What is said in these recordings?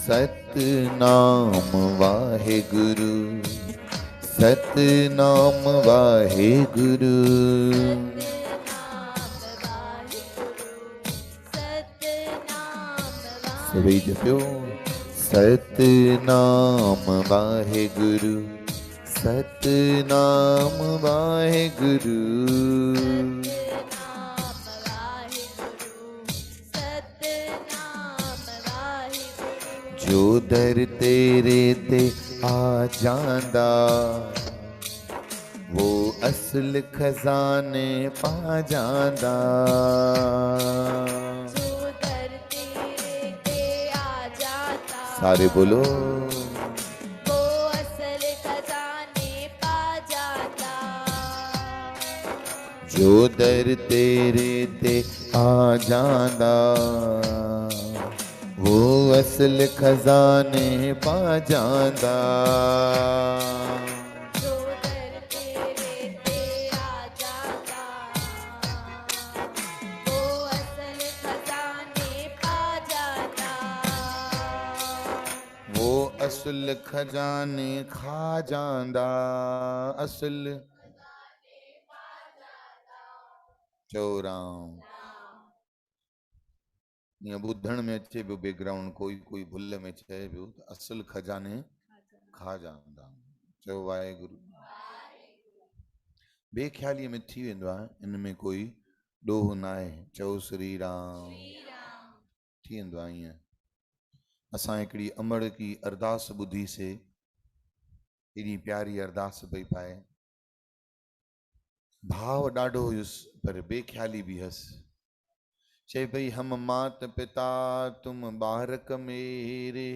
सतनाम वाहेगुरु, सतनाम वाहेगुरु। सभी जपियो सतनाम वाहेगुरु, सतनाम वाहेगुरु। जो दर तेरे ते आ जांदा, वो असल खजाने पा जांदा। जो दर तेरे ते आ जाता, सारे बोलो, वो असल खजाने पा जाता। जो दर तेरे ते आ जांदा, वो असल खजाने पा जांदा। जो दर तेरे ते आ जाता, वो असल खजाने पा जाता। वो असल खजाने खा जांदा। असल चौराम या ॿुधण में अचे पियो बैकग्राउंड, कोई कोई भुल में चए पियो त असल खजाने खा जांदा। चओ वाहेगुरु। बेख्यालीअ में थी वेंदो आहे, इन में कोई ॾोह न आहे। चओ श्री राम। थी वेंदो आहे ईअं। असां हिकिड़ी अमड़ की अरदास ॿुधीसीं, एॾी प्यारी अरदास पई पाए, भाव ॾाढो हुयुसि पर बेख्याली बि हुअसि। चए भई हम मात पिता तुम बारक मेरे,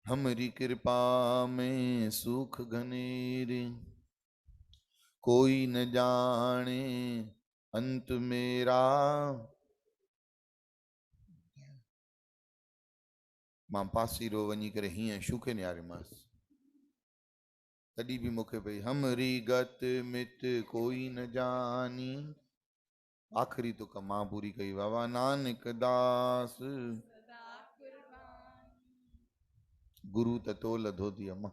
हमरी कृपा में सुख घनेरे। कोई न जाने अंत मेरा, मां पासीरो वञी करे हीअं शूखे निहारियोमांसि, तॾहिं बि मूंखे भई हमरी गत मित कोई न जानी। आख़िरी तुक मां पूरी कई, बाबा नानक दास गुरु त तोल धोती अम्मा।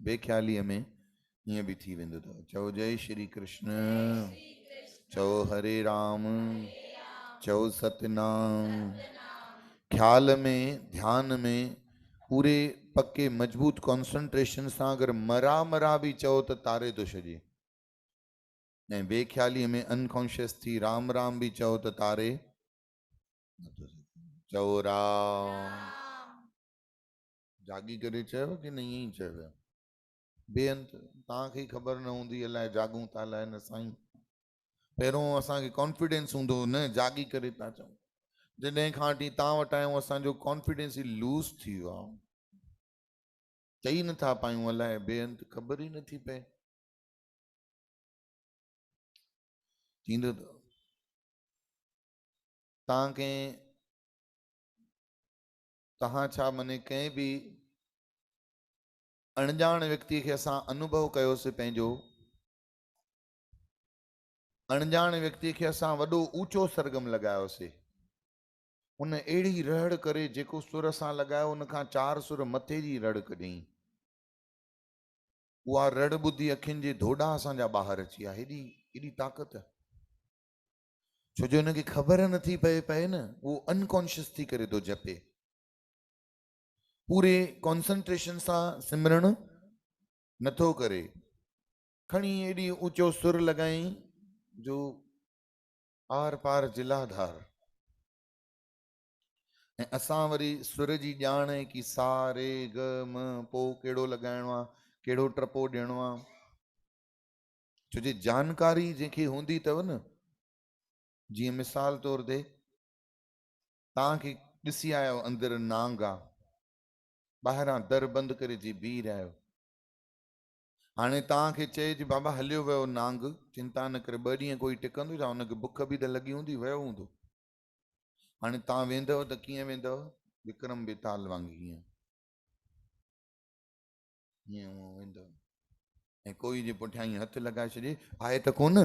बेख्यालीअ में हीअं बि थी वेंदो अथव। चओ जय श्री कृष्ण, चओ हरे राम, चओ सतनाम। ख्याल में, ध्यान में, पूरे पक्के मजबूत कॉन्सेंट्रेशन सां अगर मरा मरा भी चओ त तारे तो छॾे। ऐं बेख्यालीअ में अनकॉन्शियस थी राम राम भी चओ त तारे नथो सघे। चओ राम। जागी करे चयो कि न ईअं ई चयो? बेअंत तव्हांखे ख़बर न हूंदी अलाए जागूं था अलाए न साईं। पहिरों असांखे कॉन्फिडेंस हूंदो न जागी करे था चऊं। जॾहिं खां वठी तव्हां वटि आहियूं असांजो कॉन्फिडेंस ई लूज़ थी वियो आहे। चई नथा पायूं अलाए बेअंत, ख़बर ई नथी पए। थींदो तव्हांखे, तव्हां छा मने कंहिं बि अणजाण व्यक्ति खे असां अनुभव कयोसीं पंहिंजो, अणजाण व्यक्ति खे असां वॾो ऊंचो सरगम लॻायोसीं, उन अहिड़ी रड़ करे जेको सुर असां लॻायो उन खां 4 सुर मथे जी रड़ कढियईं। उहा रड़ ॿुधी अखियुनि जे धोॾा असांजा ॿाहिरि अची विया। हेॾी ताक़त, छो जो हुनखे ख़बर नथी पए न, उहो अनकॉन्शियस थी करे थो जपे। पूरे कॉन्सेंट्रेशन सां सिमरण नथो करे, खणी एॾी ऊंचो सुर लॻाई जो आर पार जिलाधार। ऐं असां वरी सुर जी ॼाण है कि सा रे ग म, पोइ कहिड़ो लॻाइणो आहे, कहिड़ो टपो ॾियणो आहे। छो जे जानकारी जंहिंखे हूंदी अथव न, जीअं मिसाल तौर ते तव्हांखे ॾिसी आयो अंदरि नांग आहे, ॿाहिरां दर बंदि करे जी बीह रहिया आहियो। हाणे तव्हांखे चए जी बाबा हलियो वियो नांग, चिंता न करे 2 ॾींहं कोई टिकंदो छा, हुनखे बुख बि त लॻी हूंदी, वियो हूंदो। हाणे तव्हां वेंदव त कीअं वेंदव? विक्रम बेताल वांगुरु हीअं वेंदव। ऐं कोई जे पुठियां ई हथु लॻाए छॾे, आहे त कोन,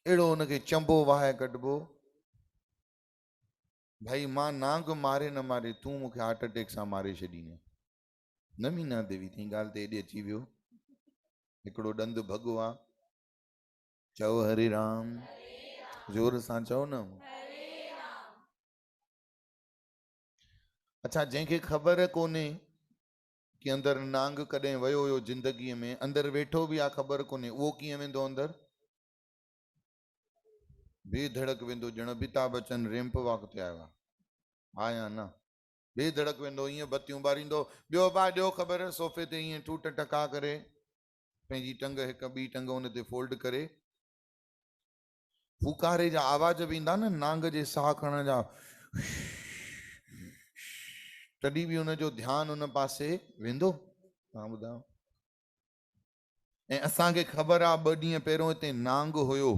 अहिड़ो हुनखे चंबो वाहे कढिबो भाई मां नांग मारे न मारे तूं मूंखे हार्ट अटैक सां मारे छॾीने। न मीना देवी थी ॻाल्हि ते हेॾे अची वियो। हिकिड़ो ॾंदु भॻो आहे। चओ हरे राम, जोर सां चओ न। अच्छा, जंहिंखे ख़बर कोन्हे कि अंदर नांग कॾहिं वियो हुयो ज़िंदगीअ में, अंदर वेठो बि आहे ख़बर कोन्हे, उहो कीअं वेंदो अंदर? बेधड़क वेंदो, ॼण अमिताभ बच्चन रैंप वॉक ते आयो आहे। हा या न? बेधड़क वेंदो, ईअं बत्तियूं ॿारींदो। ॿियो भाउ ॾियो ख़बर, सोफ़े ते ईअं टूट टका करे पंहिंजी टंग हिकु ॿी टंग हुन ते फोल्ड करे, फुकारे जा आवाज बि ईंदा न नांग जे साह खणण जा, तॾहिं बि हुनजो ध्यानु हुन पासे वेंदो। तव्हां ॿुधायो। ऐं असांखे ख़बर आहे 2 ॾींहं पहिरियों हिते नांग हुयो,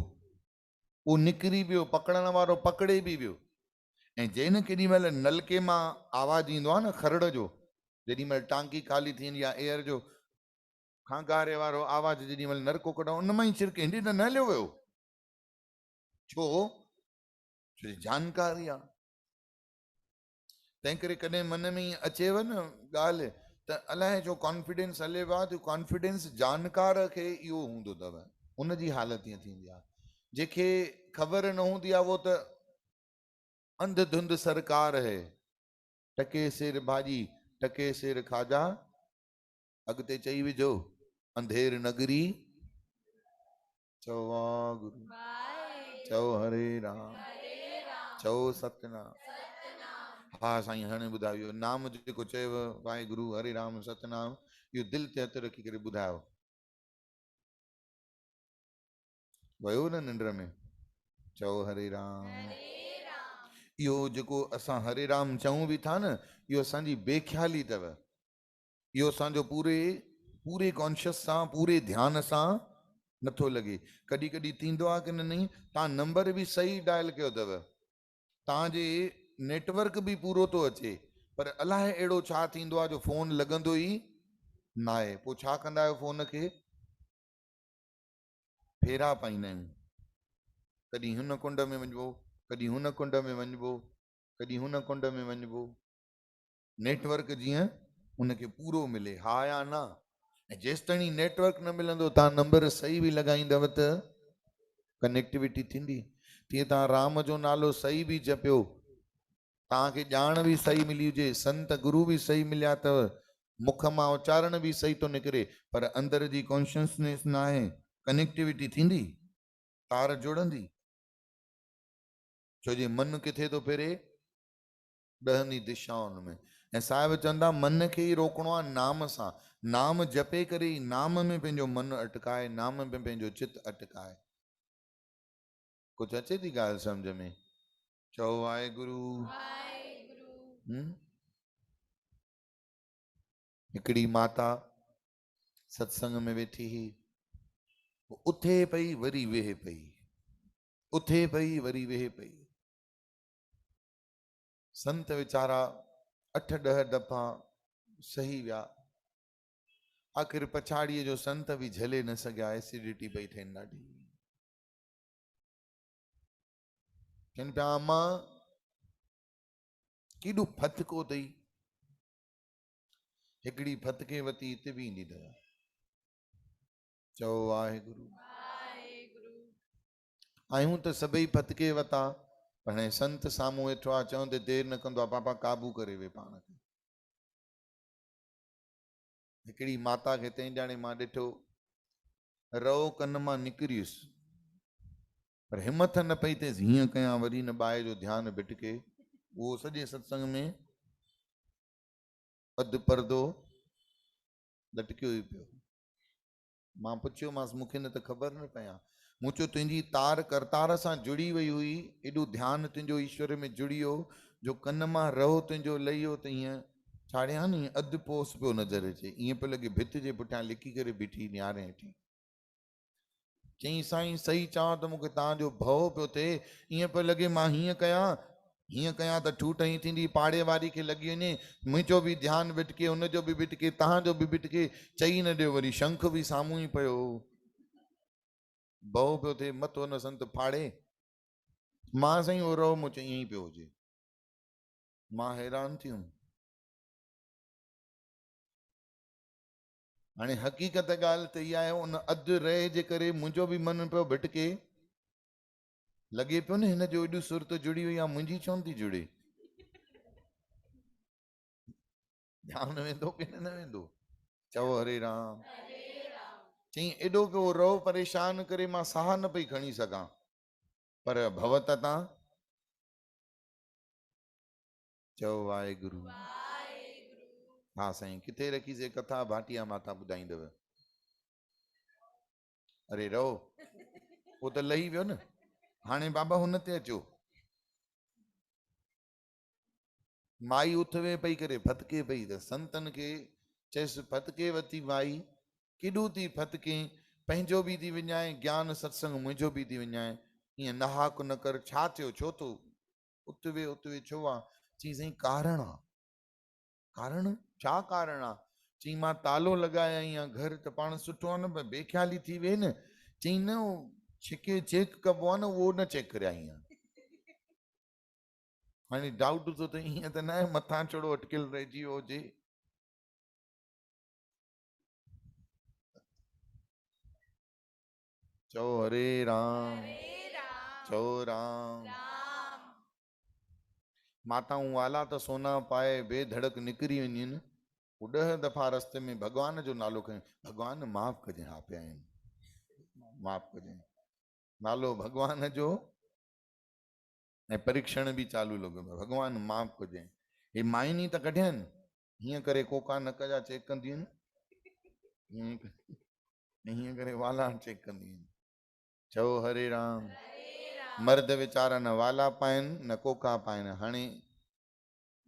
उहो निकिरी वियो, पकड़ण वारो पकड़े बि वियो। ऐं जंहिं केॾी महिल नलके मां आवाज़ ईंदो आहे न खरड़ जो, जेॾी महिल टांकी ख़ाली थींदी आहे एयर जो खांगारे वारो आवाज़, जेॾी महिल नलको कढूं उन मां ई छिरके, हेॾे त न हलियो वियो। छो? छो जानकारी आहे। तंहिं करे कॾहिं मन में ईअं अचेव न ॻाल्हि त अलाए छो कॉन्फिडेंस हलेव आहे, त कॉन्फिडेंस जानकार खे इहो हूंदो अथव, उनजी हालत ईअं थींदी आहे। जंहिंखे ख़बर न हूंदी आहे वो त अंधधुंध सरकार है, टके सिर भाॼी टके सिर खाजा, अॻिते चई विझो अंधेर नगरी। चओ वागुरु, चओ हरे राम, चओ सतनाम। हा साईं, हाणे ॿुधायो नाम जेको चयव वाहेगुरु हरे राम सतनाम, इहो दिलि ते हथ रखी करे ॿुधायो। वियो न निंड में? चओ हरे राम। इहो जेको असां हरे राम चऊं बि था न, इहो असांजी बेख्याली अथव। इहो असांजो पूरे पूरे कॉन्शियस सां, पूरे ध्यान सां नथो लॻे। कॾहिं कॾहिं थींदो आहे की न, नहीं तव्हां नंबर बि सही डायल कयो अथव, तव्हांजे नेटवर्क बि पूरो थो अचे, पर अलाए अहिड़ो छा थींदो आहे जो फोन लॻंदो ई न आहे। पोइ छा कंदा आहियो? फोन खे फेरा पाईंदा आहियूं। कॾहिं हुन कुंड में वञिबो, कॾहिं हुन कुंड में वञिबो, कॾहिं हुन कुंड में वञिबो, नेटवर्क जीअं उनखे पूरो मिले। हा या न? ऐं जेसिताईं नेटवर्क न मिलंदो, तव्हां नंबर सही बि लॻाईंदव त कनेक्टिविटी थींदी। तीअं तव्हां राम जो नालो सही बि जपियो, तव्हांखे ॼाण बि सही मिली हुजे, संत गुरु बि सही मिलिया अथव, मुख मां उच्चारण बि सही थो निकिरे, पर अंदर जी कॉन्शियसनेस न आहे, कनेक्टिविटी थींदी, तार जुड़ंदी। छो जे मन किथे थो फिरे? 10 दिशाउनि में। ऐं साहिब चवंदा मन खे ई रोकणो आहे नाम सां। नाम जपे करे ई नाम में पंहिंजो मन अटकाए, नाम में पंहिंजो चित अटकाए। कुझु अचे थी ॻाल्हि सम्झ में? चओ वाहेगुरु। हिकिड़ी माता सत्संग में वेठी हुई, उथे पई वरी वेहे पई, उथे पई वरी वेहे पई। संत वीचारा 8-10 दफ़ा सही विया, आख़िर पछाड़ीअ जो संत बि झले न सघिया, एसिडिटी पई थियनि ॾाढी। चवनि पिया अम्मा केॾो फतको अथई, हिकिड़ी फतके वती हिते बि ईंदी अथव। चओ वाहेगुरु। आहियूं त सभई फतके वता, पर हाणे संत साम्हूं वेठो आहे, चवंदे देरि न कंदो आहे, पापा काबू करे वे पाण खे। हिकिड़ी माता खे तंहिं ॼाणे मां ॾिठो, रओ कन मां निकिरियुसि, पर हिमत न पई थिएसि हीअं कयां वरी न ॿाहि जो ध्यानु भिटके। उहो सॼे सत्संग में अधु परदो लटकियो ई पियो। मां पुछियोमांसि, मूंखे न त ख़बर न पया। मूं चयो तुंहिंजी तार करतार सां जुड़ी वई हुई, एॾो ध्यानु तुंहिंजो ईश्वर में जुड़ी वियो, जो कन मां रओ तुंहिंजो लही वियो त हीअं छाड़िया नी अधु पोस पियो नज़र अचे, ईअं पियो लॻे भित जे पुठियां लिकी करे बीठी नियारे हेठी। चई साईं सही चवां त मूंखे तव्हांजो भउ पियो थिए, ईअं पियो लॻे मां हीअं कयां त ठूट ई थींदी, पाड़े वारी खे लॻी वञे, मुंहिंजो बि ध्यानु भिटके, हुनजो बि भिटके, तव्हांजो बि भिटके, चई न ॾियो वरी शंख बि साम्हूं ई पियो। भउ पियो थिए, मथो न संत फाड़े। मां साईं उहो रहो मूं चयो ईअं ई पियो हुजे। मां हैरान थी वियुमि। हाणे हक़ीक़त ॻाल्हि त इहा आहे, उन अधु रहे जे करे मुंहिंजो बि मन पियो भिटके। लॻे पियो न हिन जो एॾी सुरत जुड़ी हुई आहे, मुंहिंजी छो नथी जुड़े। ध्यानु वेंदो की न वेंदो? चओ हरे राम। चई एॾो पियो रहो परेशान करे, मां साह न पई खणी सघां। पर भवत तां चओ वाहेगुरु। हा साईं, किथे रखीसीं कथा? भाटिया माता ॿुधाईंदव। अरे रहो, उहो त लही वियो न। हाणे बाबा हुन ते अचो। माई उथवे पई करे फतके पई, त संतन खे चयसि फतके वती माई, केॾो थी फतके, पंहिंजो बि थी विञाए, ज्ञान सत्संग मुंहिंजो बि थी विञाए, ईअं नहाक न कर। छा थियो, छो तो उथवे उथवे छो आहे? चई साईं कारण आहे। कारण? छा कारण आहे? चई मां तालो लॻाए आई आहियां घर, त पाण सुठो आहे न, बेख्याली थी वे न। चई न, छिके चेक कबो आहे न, उहो न चेक करे आई आहियां। हाणे डाउट थो त ईअं त न आहे मथां छड़ो अटकियल रहिजी वियो हुजे। चओ हरे राम। चओ राम। माताऊं वाला त सोना पाए बेधड़क निकिरी वञनि, 10 दफ़ा रस्ते में भॻवान जो नालो खणी, भॻवान माफ़ कजांइ। हा पिया आहिनि, माफ़ कजांइ, नालो भॻवान जो, ऐं परीक्षण बि चालू लॻो, भॻवान माफ़ कजांइ। हे माइनी त कढियनि, हीअं करे कोका नक जा चेक कंदियूं आहिनि, हीअं करे वाला चेक कंदियूं आहिनि। चओ हरे राम। मर्द वीचारा न वाला पाइनि न कोका पाइनि। हाणे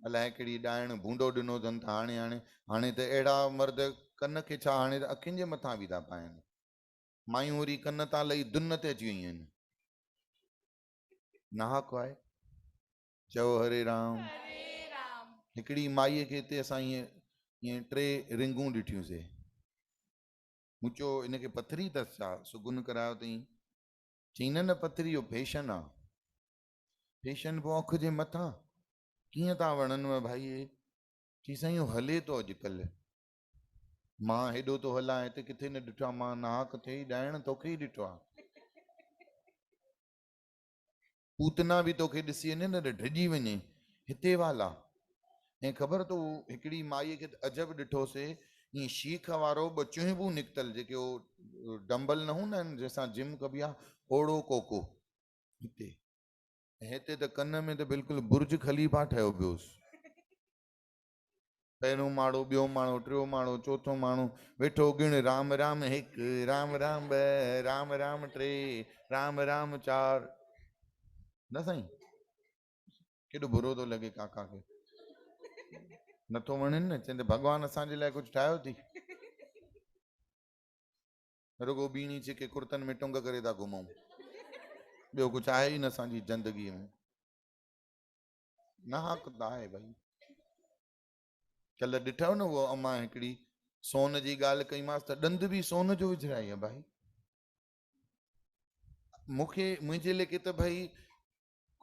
अलाए कहिड़ी ॾाइण भूंडो ॾिनो अथनि, त हाणे हाणे हाणे त अहिड़ा मर्द कन खे छा, हाणे त अखियुनि जे मथां बि था पाइनि। मायूं वरी कन तां लही दुन ते अची वयूं आहिनि। नाहक आहे। चओ हरे राम। हिकिड़ी माईअ खे हिते असां ईअं 3 रिंगूं ॾिठियूंसीं। मूं चयो इनखे पथरी अथसि छा, सुगुन करायो अथई? चई न पथरी, इहो फैशन आहे। फैशन पोइ अख जे मथां कीअं था वणनिव भाई? चई साईं हले थो अॼुकल्ह। मां हेॾो थो हलां, हिते किथे न ॾिठो आहे मां, नाहक थिए ई ॾाइण तोखे ई ॾिठो आहे। पूतना बि तोखे ॾिसी वञे न त ढिजी वञे, हिते वाला। ऐं ख़बर अथव हिकिड़ी माईअ खे अजब ॾिठोसीं, ईअं शीख वारो 2 चुहिबूं निकितल, जेके उहो डंबल न हूंदा आहिनि जंहिंसां जिम कबी आहे, ओड़ो कोको हिते। ऐं हिते त कन में त बिल्कुलु बुर्ज खलीफ़ा ठहियो पियोसि। पहिरियों माड़ो, ॿियों माड़ो, टियों माड़ो, चौथों माड़ो, वेठो गिण राम राम 1, राम राम 2, राम राम 3, राम राम 4। न साईं, केॾो बुरो थो लॻे काका खे। नथो वणेनि न, चवंदे भॻवान असांजे लाइ कुझु ठाहियो थी? रुगो बीणी छिके कुर्तन में टुंग करे था घुमूं, ॿियो कुझु आहे ई न असांजी ज़िंदगीअ में। न हक़ त आहे भाई। कल्ह ॾिठव न उहो अम्मा हिकिड़ी सोन जी ॻाल्हि कईमांसि त ॾंद बि सोन जो विझराई आहे भाई। मूंखे मुंहिंजे लेखे त भाई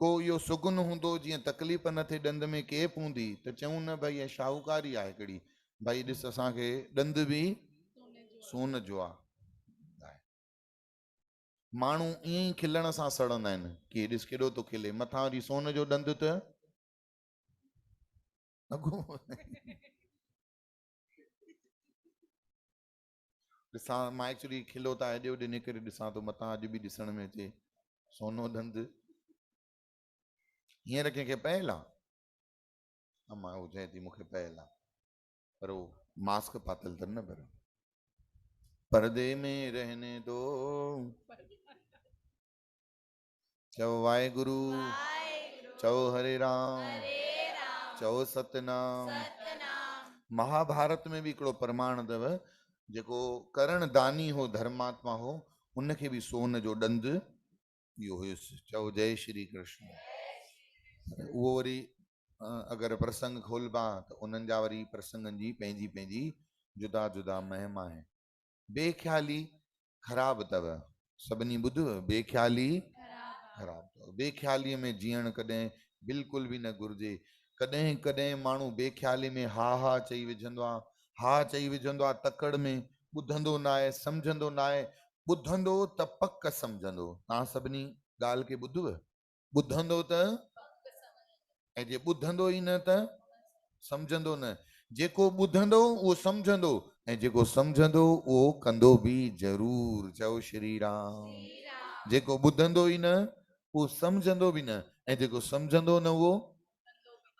को इहो सुगुन हूंदो, जीअं तकलीफ़ न थिए, ॾंद में केप हूंदी, त चऊं न भाई इहा शाहूकारी आहे हिकिड़ी, भाई ॾिस असांखे ॾंद बि सोन जो आहे। माण्हू ईअं ई खिलण सां सड़ंदा आहिनि कि ॾिस केॾो थो खिले, मथां वरी सोन जो ॾंद त अॻो ॾिसां। मां एक्चुअली खिलो था हेॾे होॾे निकिरे ॾिसां थो, मथां अॼु बि ॾिसण में अचे सोनो ॾंद। हींअर कंहिंखे पयल आहे? अम्मा उहो चए थी मूंखे पयल आहे, पर उहो मास्क पातल अथनि न। पर पर्दे में रहने दो। चओ वाहेगुरु। चओ हरे राम। चओ सतनाम। महाभारत में भी हिकिड़ो प्रमाण अथव, जेको करण दानी हो, धर्मात्मा हो, उनखे बि सोन जो ॾंद इहो हुयुसि। चओ जय श्री कृष्ण। उहो वरी अगरि प्रसंग खोलबा त उन्हनि जा वरी प्रसंगनि जी पंहिंजी पंहिंजी जुदा जुदा महिमा आहे। बेख्याली ख़राब अथव, सभिनी ॿुधव, बेख्याली ख़राब अथव। बेख्यालीअ में जीअण कॾहिं बिल्कुलु बि न घुरिजे। कॾहिं कॾहिं माण्हू बेख्याली में हा हा चई विझंदो आहे, हा चई विझंदो आहे तकड़ में, ॿुधंदो न आहे, सम्झंदो न आहे। ॿुधंदो त पक सम्झंदो। तव्हां सभिनी ॻाल्हि खे ॿुधुव? ॿुधंदो त, ऐं जे ॿुधंदो ई न त सम्झंदो न। जेको ॿुधंदो उहो सम्झंदो, ऐं जेको सम्झंदो उहो कंदो बि ज़रूर। चओ श्री राम। जेको ॿुधंदो ई न उहो सम्झंदो बि न, ऐं जेको सम्झंदो न उहो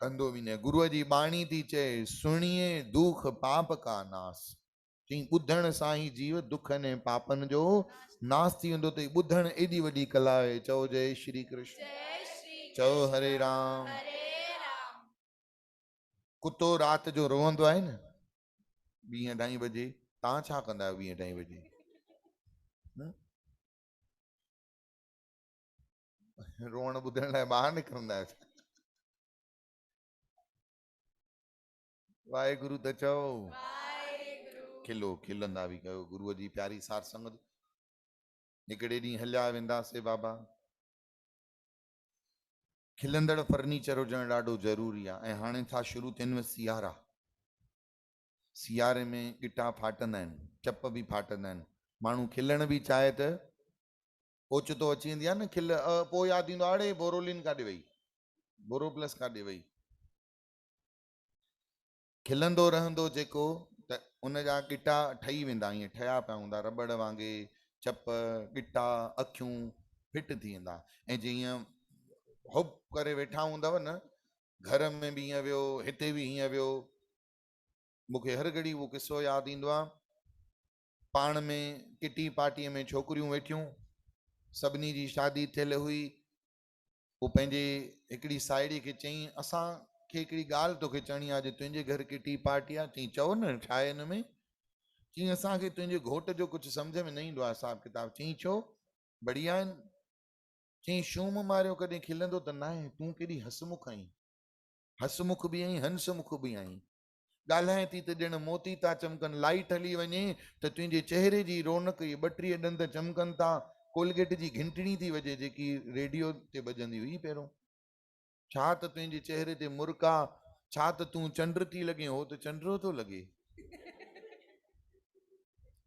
कंदो बि न। गुरुअ जी बाणी थी चए, सुणिए दुख पाप का नास। चई ॿुधण सां ई जीव दुखनि ऐं पापनि जो नास थी वेंदो। अथई ॿुधण एॾी वॾी कला आहे। चओ जय श्री कृष्ण। चओ हरे राम। कुतो राति जो रोअंदो आहे न 2-2:30 बजे, तव्हां छा कंदा आहियो 2-2:30 बजे? रोअण ॿुधण लाइ ॿाहिरि निकिरंदा आहियो? वाहेगुरु त चओ। खिलो, खिलंदा बि कयो। गुरुअ जी प्यारी सार संगत। हिकिड़े ॾींहुं हलिया वेंदासीं बाबा। खिलंदड़ फर्नीचर हुजणु ॾाढो ज़रूरी आहे। ऐं हाणे छा शुरू थियनि सियारा। सियारे में गिटा फाटंदा आहिनि, चप बि फाटंदा आहिनि। माण्हू खिलण बि चाहे त ओचितो अची वेंदी आहे न खिल। पोइ यादि ईंदो आहे, अड़े बोरोलिन काॾे वई, बोरोप्लस काॾे वई। खिलंदो रहंदो जेको, त उन जा गिटा ठही वेंदा, ईअं ठहिया पिया हूंदा रबड़ वांगुरु। चप, गिटा, अखियूं फिट थी वेंदा। ऐं जीअं हुब करे वेठा हूंदव न, घर में बि हीअं वियो, हिते बि हीअं वियो। मूंखे हर घड़ी उहो किस्सो यादि ईंदो आहे। पाण में किटी पार्टीअ में छोकिरियूं वेठियूं, सभिनी जी शादी थियल हुई। वो पंहिंजे हिकिड़ी साहेड़ी खे चई, असांखे हिकिड़ी ॻाल्हि तोखे चवणी आहे। अॼु तुंहिंजे घर किटी पार्टी आहे। चई चओ न, छा आहे हिन में? चई असांखे तुंहिंजे घोट जो कुझु सम्झ में न ईंदो आहे हिसाब किताब। चई छो? बढ़िया आहिनि। चई शूम मारियो कॾहिं खिलंदो त न आहे। तूं केॾी हसमुख आहीं, हसमुख बि आहीं, हंसमुख बि आहीं। ॻाल्हाए थी त ॼण मोती था चमकनि। लाइट हली वञे त तुंहिंजे चहिरे जी रौनक, इहे 32 ॾंद चमकनि था। कोलगेट जी घंटड़ी थी वॼे, जेकी रेडियो ते बजंदी हुई पहिरियों। छा त तुंहिंजे चहिरे ते मुर्क आहे, छा त तूं चंड थी लॻे, हो त चंडो थो लॻे।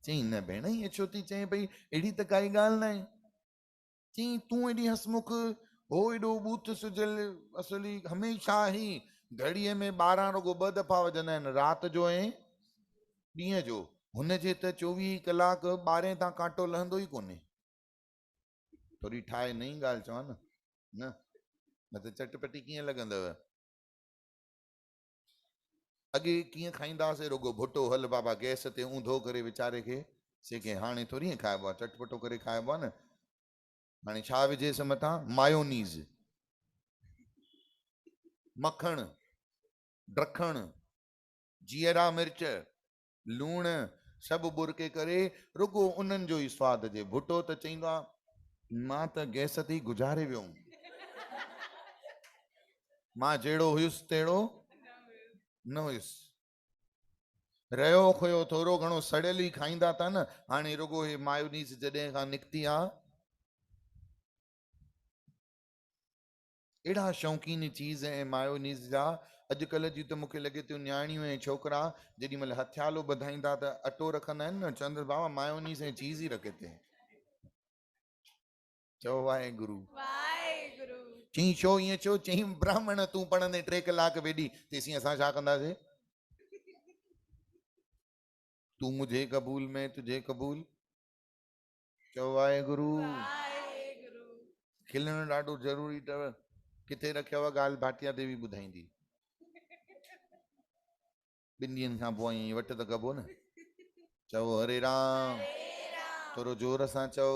चई न भेण, ईअं छो थी चई पई? अहिड़ी त काई ॻाल्हि न आहे। चई तूं एॾी हसमुख, हो एॾो बूथ सुजल, असली हमेशह ई घड़ीअ में 12 रुगो 2 दफ़ा वजंदा आहिनि, राति जो ऐं ॾींहं जो। हुनजे त 24 कलाक 12 तां कांटो लहंदो ई कोन्हे। थोरी ठाहे नई ॻाल्हि चवां न, न त चटपटी कीअं लॻंदव? अॻे कीअं खाईंदासीं? रुगो भुटो, हल बाबा गैस ते ऊंधो करे वीचारे खे सेके। हाणे थोरी खाइबो आहे, चटपटो करे खाइबो आहे न। हाणे छा विझेसि मथां? मायोनीज़, मखण, ड्रखण, जीरा मिर्च, लूण, सभु बुरके करे रुगो उन्हनि जो ई स्वाद जे। भुटो त चईंदो आहे मां त गैस ते ई गुज़ारे वियुमि, मां जहिड़ो हुयुसि तहिड़ो न हुयुसि। रहियो खुयो थोरो घणो सड़ियल ई खाईंदा था न। हाणे रुगो हे मायोनीज़ जॾहिं खां निकिती आहे, अहिड़ा शौक़ीन चीज़ ऐं मायोनीज़ जा। अॼुकल्ह जी त मूंखे लॻे थो न्याणियूं ऐं छोकिरा जेॾी महिल हथियालो ॿधाईंदा त अटो रखंदा आहिनि न, चवंदा बाबा मायोनीज़ ऐं चीज़ ई रखे ते। चओ वाहेगुरु। चई छो ईअं छो? चई ब्राह्मण तूं पढ़ंदे 3 कलाक वेॾी, तेसीं असां छा कंदासीं? तू मुझे कबूल में तुझे कबूल। चओ वाहेगुरु। खिलणु ॾाढो ज़रूरी अथव। किथे रखियव ॻाल्हि? भाटिया देवी ॿुधाईंदी। 2 ॾींहंनि खां पोइ आई वटि त कबो न। चओ हरे राम। थोरो जोर सां चओ।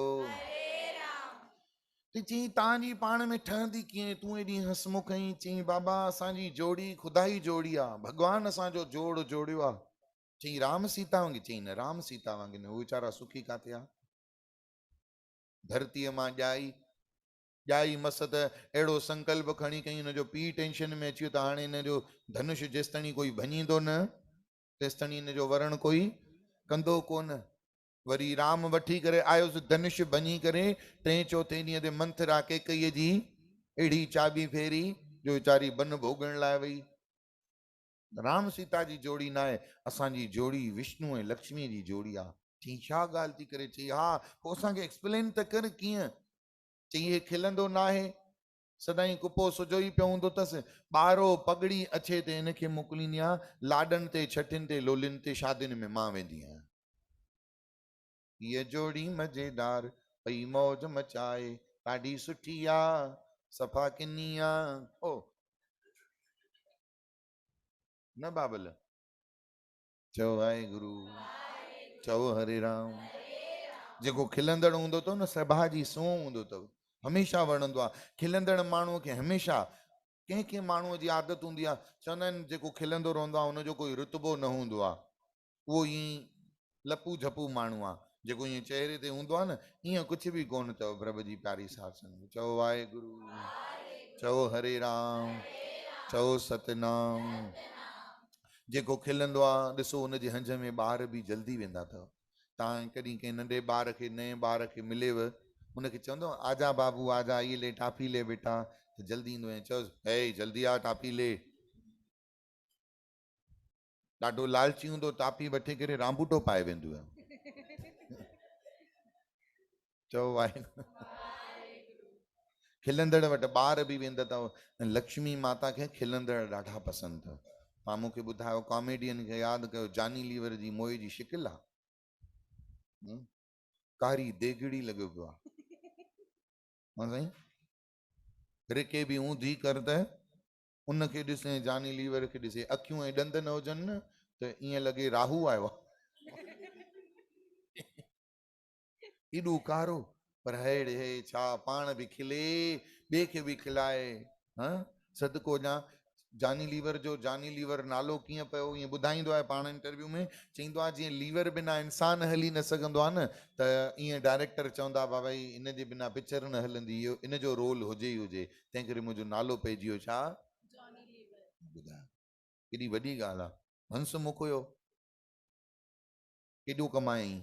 त चई तव्हांजी पाण में ठहंदी कीअं? तूं एॾी हसमुख आहीं। चई बाबा असांजी जोड़ी ख़ुदा ई जोड़ी आहे, भॻवानु असांजो जोड़ जोड़ियो आहे। चई राम सीता वांगुरु? चई न, राम सीता वांगुरु न, उहो वीचारा सुखी काथे आहे? धरतीअ मां ॼाई मस त अहिड़ो संकल्प खणी कई, हुनजो पीउ टेंशन में अची वियो त हाणे हिनजो धनुष जेसिताईं कोई भञींदो न तेसिताईं हिनजो वरण कोई कंदो कोन। वरी राम वठी करे आयुसि धनुष भञी करे। 3 चौथे ॾींहं ते मंथरा कैकईअ जी अहिड़ी चाबी फेरी जो वीचारी बन भोगण लाइ वई। राम सीता जी जोड़ी ना आहे, असांजी जोड़ी विष्णु ऐं लक्ष्मी जी जोड़ी आहे। चई छा ॻाल्हि थी करे? चई हा, पोइ असांखे एक्सप्लेन त कर कीअं। चई हे खिलंदो न आहे, सदाईं कुपो सुजो ई पियो हूंदो अथसि, ॿारो पगड़ी अचे ते हिनखे मोकिलींदी आहियां, लाॾनि ते छठिन ते लोलियुनि ते शादियुनि में मां वेंदी आहियां। हीअ जोड़ी मज़ेदार पई मौज मचाए, ॾाढी सुठी आहे, सफ़ा किनी आहे। ओ न बाबल चओ वाहेगुरु, चओ हरे राम। जेको खिलंदड़ हूंदो अथव न, सभा जी सूंह हूंदो अथव, हमेशह वणंदो आहे। खिलंदड़ माण्हूअ खे हमेशह, कंहिं कंहिं माण्हूअ जी आदत हूंदी आहे, चवंदा आहिनि जेको खिलंदो रहंदो आहे हुनजो कोई रुतबो न हूंदो आहे, उहो ईअं लपू झपू माण्हू आहे। जेको ईअं चेहरे ते हूंदो आहे न, ईअं कुझु बि कोन अथव। प्रभु जी प्यारी साथ संग चओ वाहेगुरु, चओ हरे राम, चओ सतनाम। जेको खिलंदो आहे, ॾिसो हुनजे हंज में ॿार बि जल्दी वेंदा अथव। तव्हां कॾहिं कंहिं नंढे ॿार खे, नए ॿार खे मिलेव, हुनखे चवंदो आजा बाबू आजा, ये ले टाफी ले बेटा, त जल्दी ईंदो ऐं चओसि हे जल्दी आ टाफी ले। ॾाढो लालची हूंदो, टाफी वठी करे रांबूटो पाए वेंदो आहे। चओ वाहेगुरु। खिलंदड़ वटि ॿार बि वेंदा अथव। लक्ष्मी माता खे खिलंदड़ ॾाढा पसंदि अथव। तव्हां मूंखे ॿुधायो, कॉमेडियन खे यादि कयो, जानी लीवर जी मोए जी शिकिल आहे, कारी देगड़ी लॻो पियो आहे। हा साईं, रिके बि ऊंधी कर त उनखे ॾिसे, जानी लीवर खे ॾिसे, अखियूं ऐं ॾंद न हुजनि न त ईअं लॻे राहू आयो आहे। एॾो कारो, पर हेड़े हे छा, पाण बि खिले, ॿिए खे बि खिलाए। हा, सदको ॾियां, जानी लीवर जो, जानी लीवर नालो कीअं पियो, ईअं ॿुधाईंदो आहे पाण इंटरव्यू में, चईंदो आहे जीअं लीवर बिना इंसान हली न सघंदो आहे न, त ईअं डायरेक्टर चवंदा बाबा इन जे बिना पिक्चर न हलंदी, इहो इन जो रोल हुजे ई हुजे, तंहिं करे मुंहिंजो नालो पइजी वियो छा, ॿुधायो केॾी वॾी ॻाल्हि आहे। हंस मुख हुयो, केॾो कमायईं।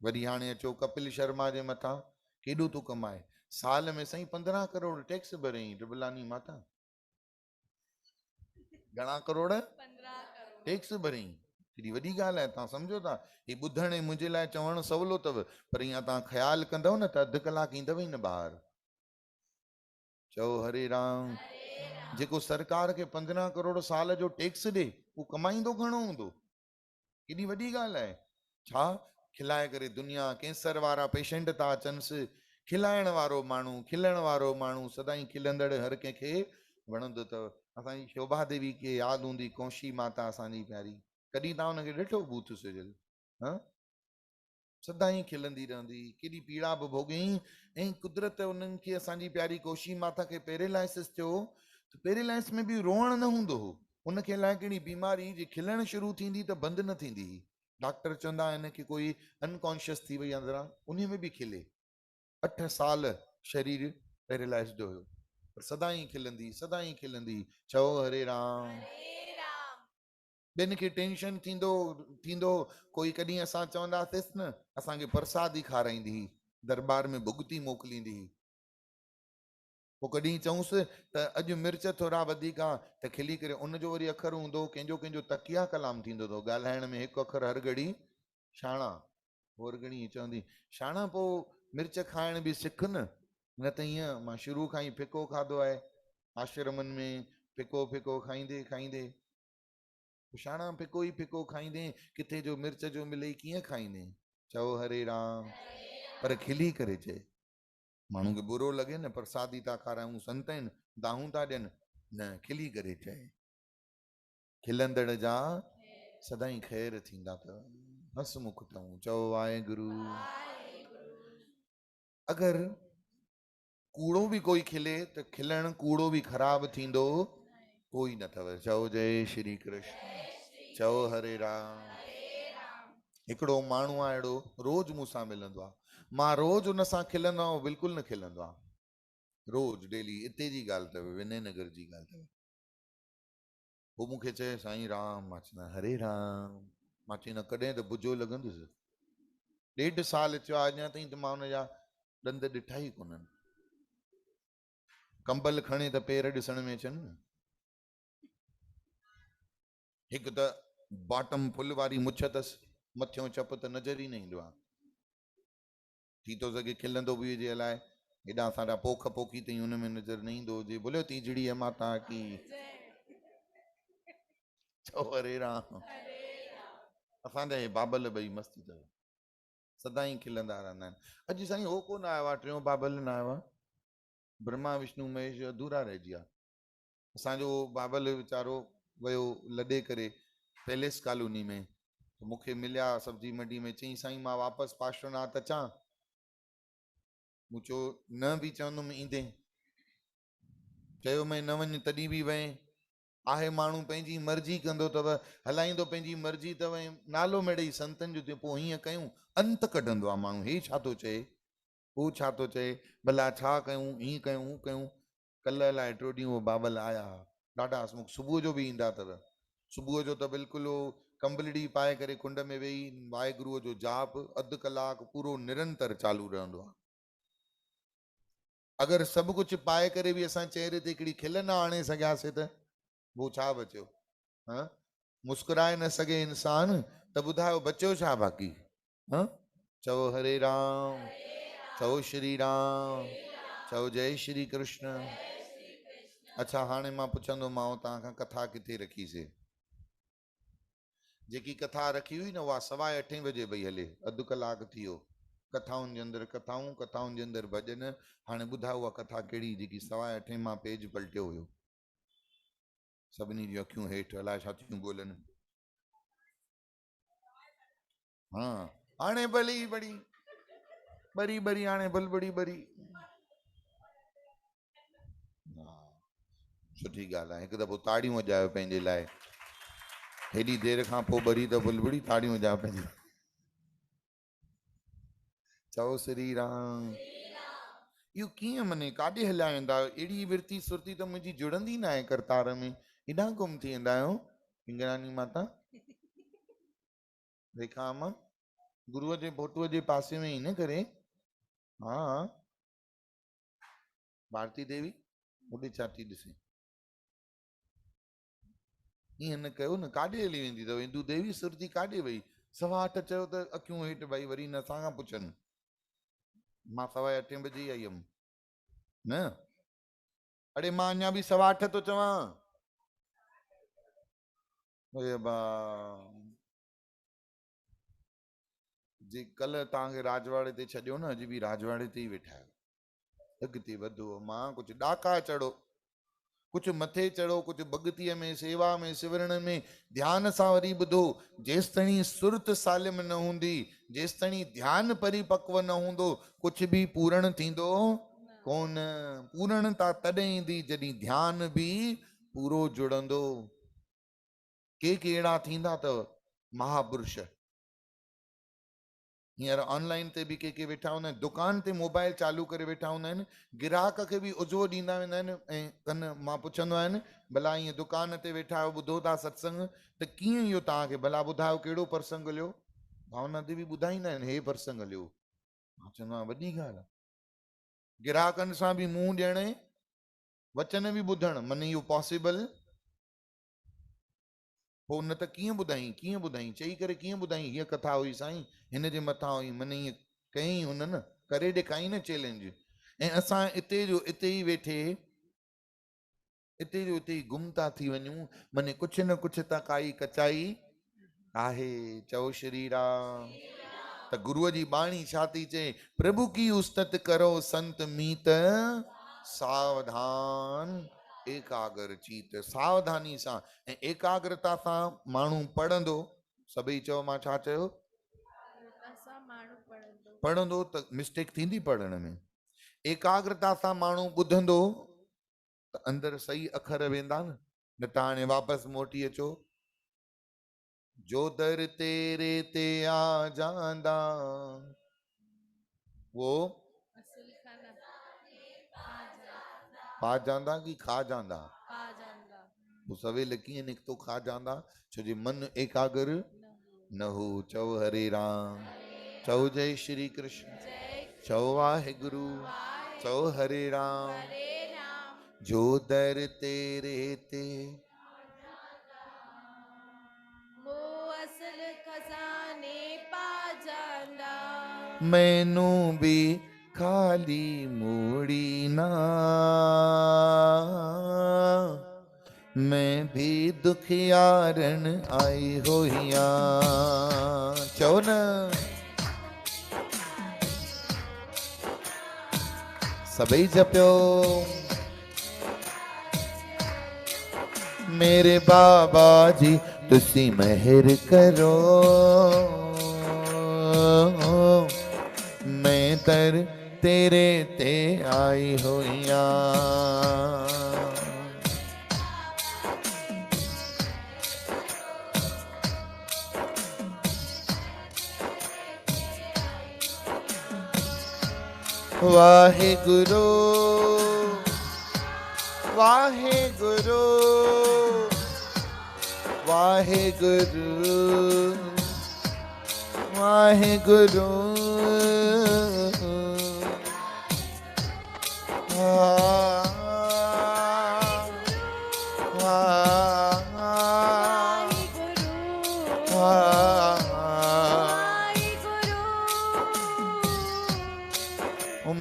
वरी हाणे अचो कपिल शर्मा जे मथां, केॾो थो कमाए, साल में साईं 15 करोड़ टैक्स भरियईं कृपलानी माता। घणा करोड़ टैक्स भरियईं, केॾी वॾी ॻाल्हि आहे। तव्हां सम्झो था, हीउ ॿुधण ऐं मुंहिंजे लाइ चवणु सवलो अथव, पर ईअं तव्हां ख़्यालु कंदव न त अधु कलाक ईंदव ई न ॿाहिरि। चओ हरे राम। जेको सरकार खे 15 करोड़ साल जो टैक्स ॾे, उहो कमाईंदो घणो हूंदो, केॾी वॾी ॻाल्हि आहे। छा खिलाए करे दुनिया, कैंसर वारा पेशेंट था अचनिसि, खिलाइण वारो माण्हू, खिलण वारो माण्हू, सदाईं खिलंदड़ हर कंहिंखे वणंदो अथव। असांजी शोभा देवी खे यादि हूंदी, कौशी माता असांजी प्यारी, कॾहिं तव्हां हुनखे ॾिठो बूथ सिजल? हा, सदाईं खिलंदी रहंदी, केॾी पीड़ा बि भोॻियईं, ऐं कुदरत उन्हनि खे, असांजी प्यारी कौशी माता खे पैरालाइसिस थियो, त पैरालाइसिस में बि रोअण न हूंदो हो। उनखे अलाए कहिड़ी बीमारी, जी खिलण शुरू थींदी त बंदि न थींदी हुई। डॉक्टर चवंदा आहिनि कि कोई अनकॉन्शियस थी वई अंदरां, उन में बि खिले। 8 साल शरीर पैरालाइज्ड हुयो, पर सदाईं खिलंदी, सदाईं खिलंदी। चओ हरे राम। ॿियनि खे टेंशन थींदो थींदो, कोई कॾहिं असां चवंदासीं न, असांखे प्रसादी खाराईंदी हुई, दरबार में भुगती मोकिलींदी हुई। पोइ कॾहिं चऊंसि त अॼु मिर्च थोरा वधीक आहे, त खिली करे उनजो वरी अखर हूंदो, कंहिंजो कंहिंजो तकिया कलाम थींदो अथव, ॻाल्हाइण में हिकु अखर हर घड़ी शाणा, और घणी चवंदी शाणा, पोइ मिर्च खाइण बि सिख न त ईअं मां शुरू खां ई फिको खाधो आहे, आश्रमनि में फिको फिको खाईंदे खाईंदे, शाणा फिको ई फिको खाईंदे, किथे जो मिर्च जो मिले कीअं खाईंदे। चओ हरे राम। पर खिली करे चए, माण्हू खे बुरो लॻे न, प्रसादी था खारायूं, संत आहिनि, दाहूं था ॾियनि, न खिली करे चए, खिलंदड़ जा सदाईं ख़ैर थींदा अथव, हसमुख अथऊं। चओ वाहेगुरु। अगरि कूड़ो बि कोई खिले त खिलण कूड़ो बि ख़राब थींदो कोई न अथव। चओ जय श्री कृष्ण। चओ हरे राम। हिकिड़ो माण्हू आहे अहिड़ो, रोज़ मूंसां मिलंदो आहे, मां रोज़ उन सां खिलंदो आहियां, बिल्कुलु न खिलंदो आहे, रोज़ डेली। हिते जी ॻाल्हि अथव, विनय नगर जी ॻाल्हि अथव। पोइ मूंखे चए साईं राम, मां चवंदा हरे राम, मां चवंदा कॾहिं त बुझो लॻंदुसि। 1.5 साल थियो आहे, अञा ताईं त मां हुनजा ॾंद ॾिठा ई कोन्हनि। कंबल खणे त पेर ॾिसण में अचनि न। हिकु त बॉटम फुल वारी मुछ अथसि, मथियों चप त नज़र ई न ईंदो आहे। थी थो सघे खिलंदो बि हुजे, अलाए हेॾा सारा पोख पोखी अथई हुन में नज़र न ईंदो हुजे। बोलियो तीजड़ीअ माता की। चओ हरे राम। असांजा हे बाबल ॿई मस्तु अथव, सदाईं खिलंदा रहंदा आहिनि। अॼु साईं हो कोन आयो आहे, टियों बाबल न आयो आहे, ब्रह्मा विष्णु महेश अधूरा रहिजी विया। असांजो बाबल वीचारो वियो लॾे करे पैलेस कॉलोनी में, मूंखे मिलिया सब्जी मंडी में, चई साईं मां वापसि पार्श्वनाथ अचां। मूं चयो न बि चवंदुमि ईंदे, चयो मैं न वञ तॾहिं बि वए। आहे माण्हू पंहिंजी मर्ज़ी कंदो अथव, हलाईंदो पंहिंजी मर्ज़ी अथव, नालो मिड़ई संतनि जो, पोइ हीअं कयूं अंत कढंदो आहे माण्हू। हे छा थो चए, हू छा थो चए, भला छा कयूं, हीअं कयूं हू कयूं। कल्ह लाइ टियों ॾींहुं उहो बाबल आया, ॾाढा हसमुख। सुबुह जो बि ईंदा अथव, सुबुह जो त बिल्कुलु कंबलड़ी पाए करे कुंड में वेही वाहेगुरुअ जो जाप अधु कलाकु पूरो निरंतर चालू रहंदो आहे। अगरि सभु कुझु पाए करे बि असां चेहरे ते हिकिड़ी खिल न आणे सघियासीं त वो छा बचियो। हाँ, मुस्कुराए न सघे इंसान त ॿुधायो बचियो छा बाक़ी। हाँ, चओ हरे राम, चओ श्री राम, चओ जय श्री कृष्ण। अच्छा हाणे मां पुछंदोमांव तव्हां खां, कथा किथे रखीसीं? जेकी कथा रखी हुई न उहा 8:15 बजे पई हले, अधु कलाकु थी वियो। कथाउनि जे अंदरि कथाऊं, कथाउनि जे अंदरि भॼन। हाणे ॿुधायो उहा कथा कहिड़ी जेकी 8:15 मां पेज पलटियो हुयो? सभिनी जूं अखियूं हेठि, अलाए छा थियूं ॻोल्हनि। हाँ हाणे भली बड़ी बरी बरी हाणे बलबड़ी बरी। सुठी ॻाल्हि आहे, हिकु दफ़ो ताड़ियूं वॼायो पंहिंजे लाइ। हेॾी देरि खां पोइ बरी त बुलबुड़ी, ताड़ियूं वॼायो पंहिंजे। चओ श्री राम। इहो कीअं मने काॾे हलिया वेंदा आहियो? अहिड़ी विर्ती सुरती त मुंहिंजी जुड़ंदी न आहे करतार में, हेॾां गुम थी वेंदा आहियो पिंगरानी माता। रेखा अम्मा गुरुअ जे फोटूअ जे पासे में इन करे। हाँ भारती देवी होॾे छा थी ॾिसे? ईअं न कयो न, काॾे हली वेंदी अथव इंदू देवी? सुरती काॾे वई? 8:15 चयो त अखियूं हेठि भाई, वरी न असां खां पुछनि। मां 8:15 बजे ई आई हुयमि न। अड़े मां अञा बि 8:15 थो चवां। अरे बा जी, कल्ह तव्हांखे राजवाड़े ते छॾियो न, अॼु बि राजवाड़े ते ई वेठा आहियो। अॻिते वधो मां, कुझु ॾाका चढ़ो, कुझु मथे चढ़ो, कुझु भॻतीअ में, सेवा में, सिवरण में ध्यान सां वरी ॿुधो। जेसि ताईं सुरत सालिम न हूंदी, जेसि ताईं ध्यानु परिपक्व न हूंदो, कुझु बि पूर्ण थींदो कोन। पूर्णता तॾहिं ईंदी जॾहिं ध्यानु बि पूरो जुड़ंदो। के अहिड़ा थींदा अथव महापुरुष, हींअर ऑनलाइन ते बि के वेठा हूंदा आहिनि, दुकान ते मोबाइल चालू करे वेठा हूंदा आहिनि, ग्राहक खे बि उजवो ॾींदा वेंदा आहिनि। ऐं कनि मां पुछंदो आहिनि, भला ईअं दुकान ते वेठा आहियो, ॿुधो था सत्संग, त कीअं इहो तव्हांखे, भला ॿुधायो कहिड़ो प्रसंग हलियो? भावना देवी ॿुधाईंदा आहिनि, हे प्रसंग हलियो। मां चवंदो आहियां वॾी ॻाल्हि आहे। ग्राहकनि सां बि मुंहुं ॾियण, वचन बि ॿुधण, मन इहो पॉसिबल? पोइ न त कीअं ॿुधाई, कीअं ॿुधाई, चई करे कीअं ॿुधाई? हीअ कथा हुई साईं, हिन जे मथां हुई, मन ईअं कयईं हुन न, करे ॾेखाई न चैलेंज। ऐं असां इते जो इते ई वेठे, इते जो इते ई गुम था थी वञूं। मने कुझु न कुझु त काई कचाई आहे। चओ श्री राम। त गुरुअ जी बाणी छा थी चए? प्रभु की उस्तत करो संत मीत, सावधान एकाग्र चीत। सावधानी सां ऐं एकाग्रता सां माण्हू पढ़ंदो। सभई चयो मां छा चयो? पढ़ंदो त मिस्टेक थींदी पढ़ण में। एकाग्रता सां माण्हू ॿुधंदो त अंदरि सही अखर वेंदा न। न त हाणे वापसि मोटी अचो। जो दर तेरे ते आ जांदा वो पा जांदा की खा जांदा? वो सवेल कीअं निकितो खा जांदा? छो जे मन एकाग्र न हो। चओ हरे राम, चओ जय श्री कृष्ण, चओ वाहेगुरु, चओ हरे राम। जो दर तेरे ते वो असल खजाने पा जांदा। मैनू भी खाली मूड़ी ना, मैं भी दुखियारन आई होइया। चओ न सभई जपियो मेरे बाबा जी तुसी मेहर करो, मैं तर तेरे ते आई होइया। वाहे गुरु वाहे गुरु वाहे गुरु वाहे गुरु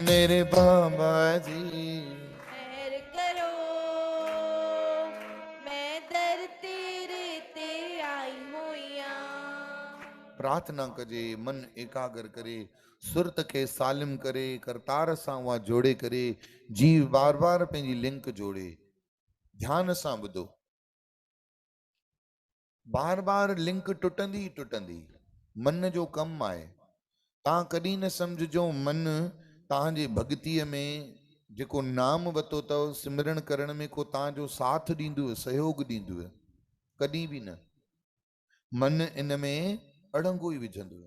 मेरे बाबा जी मेहर करो, मैं दर तेरे ते आई होइया। प्रार्थना कजे, मन एकाग्र करे, सुरत के सालिम करे, करतार सां उहा जोड़े करे, जीव बार बार पंहिंजी लिंक जोड़े, ध्यान सां ॿुधो। बार बार लिंक टुटंदी टुटंदी, मन जो कमु आहे। तव्हां कॾहिं न सम्झजो मन तव्हांजे भक्तीअ में जेको नाम वरितो अथव सिमरन करण में को तव्हांजो साथ ॾींदुव, सहयोग ॾींदुव, कॾहिं बि न। मन इन में अड़ंगो ई विझंदुव।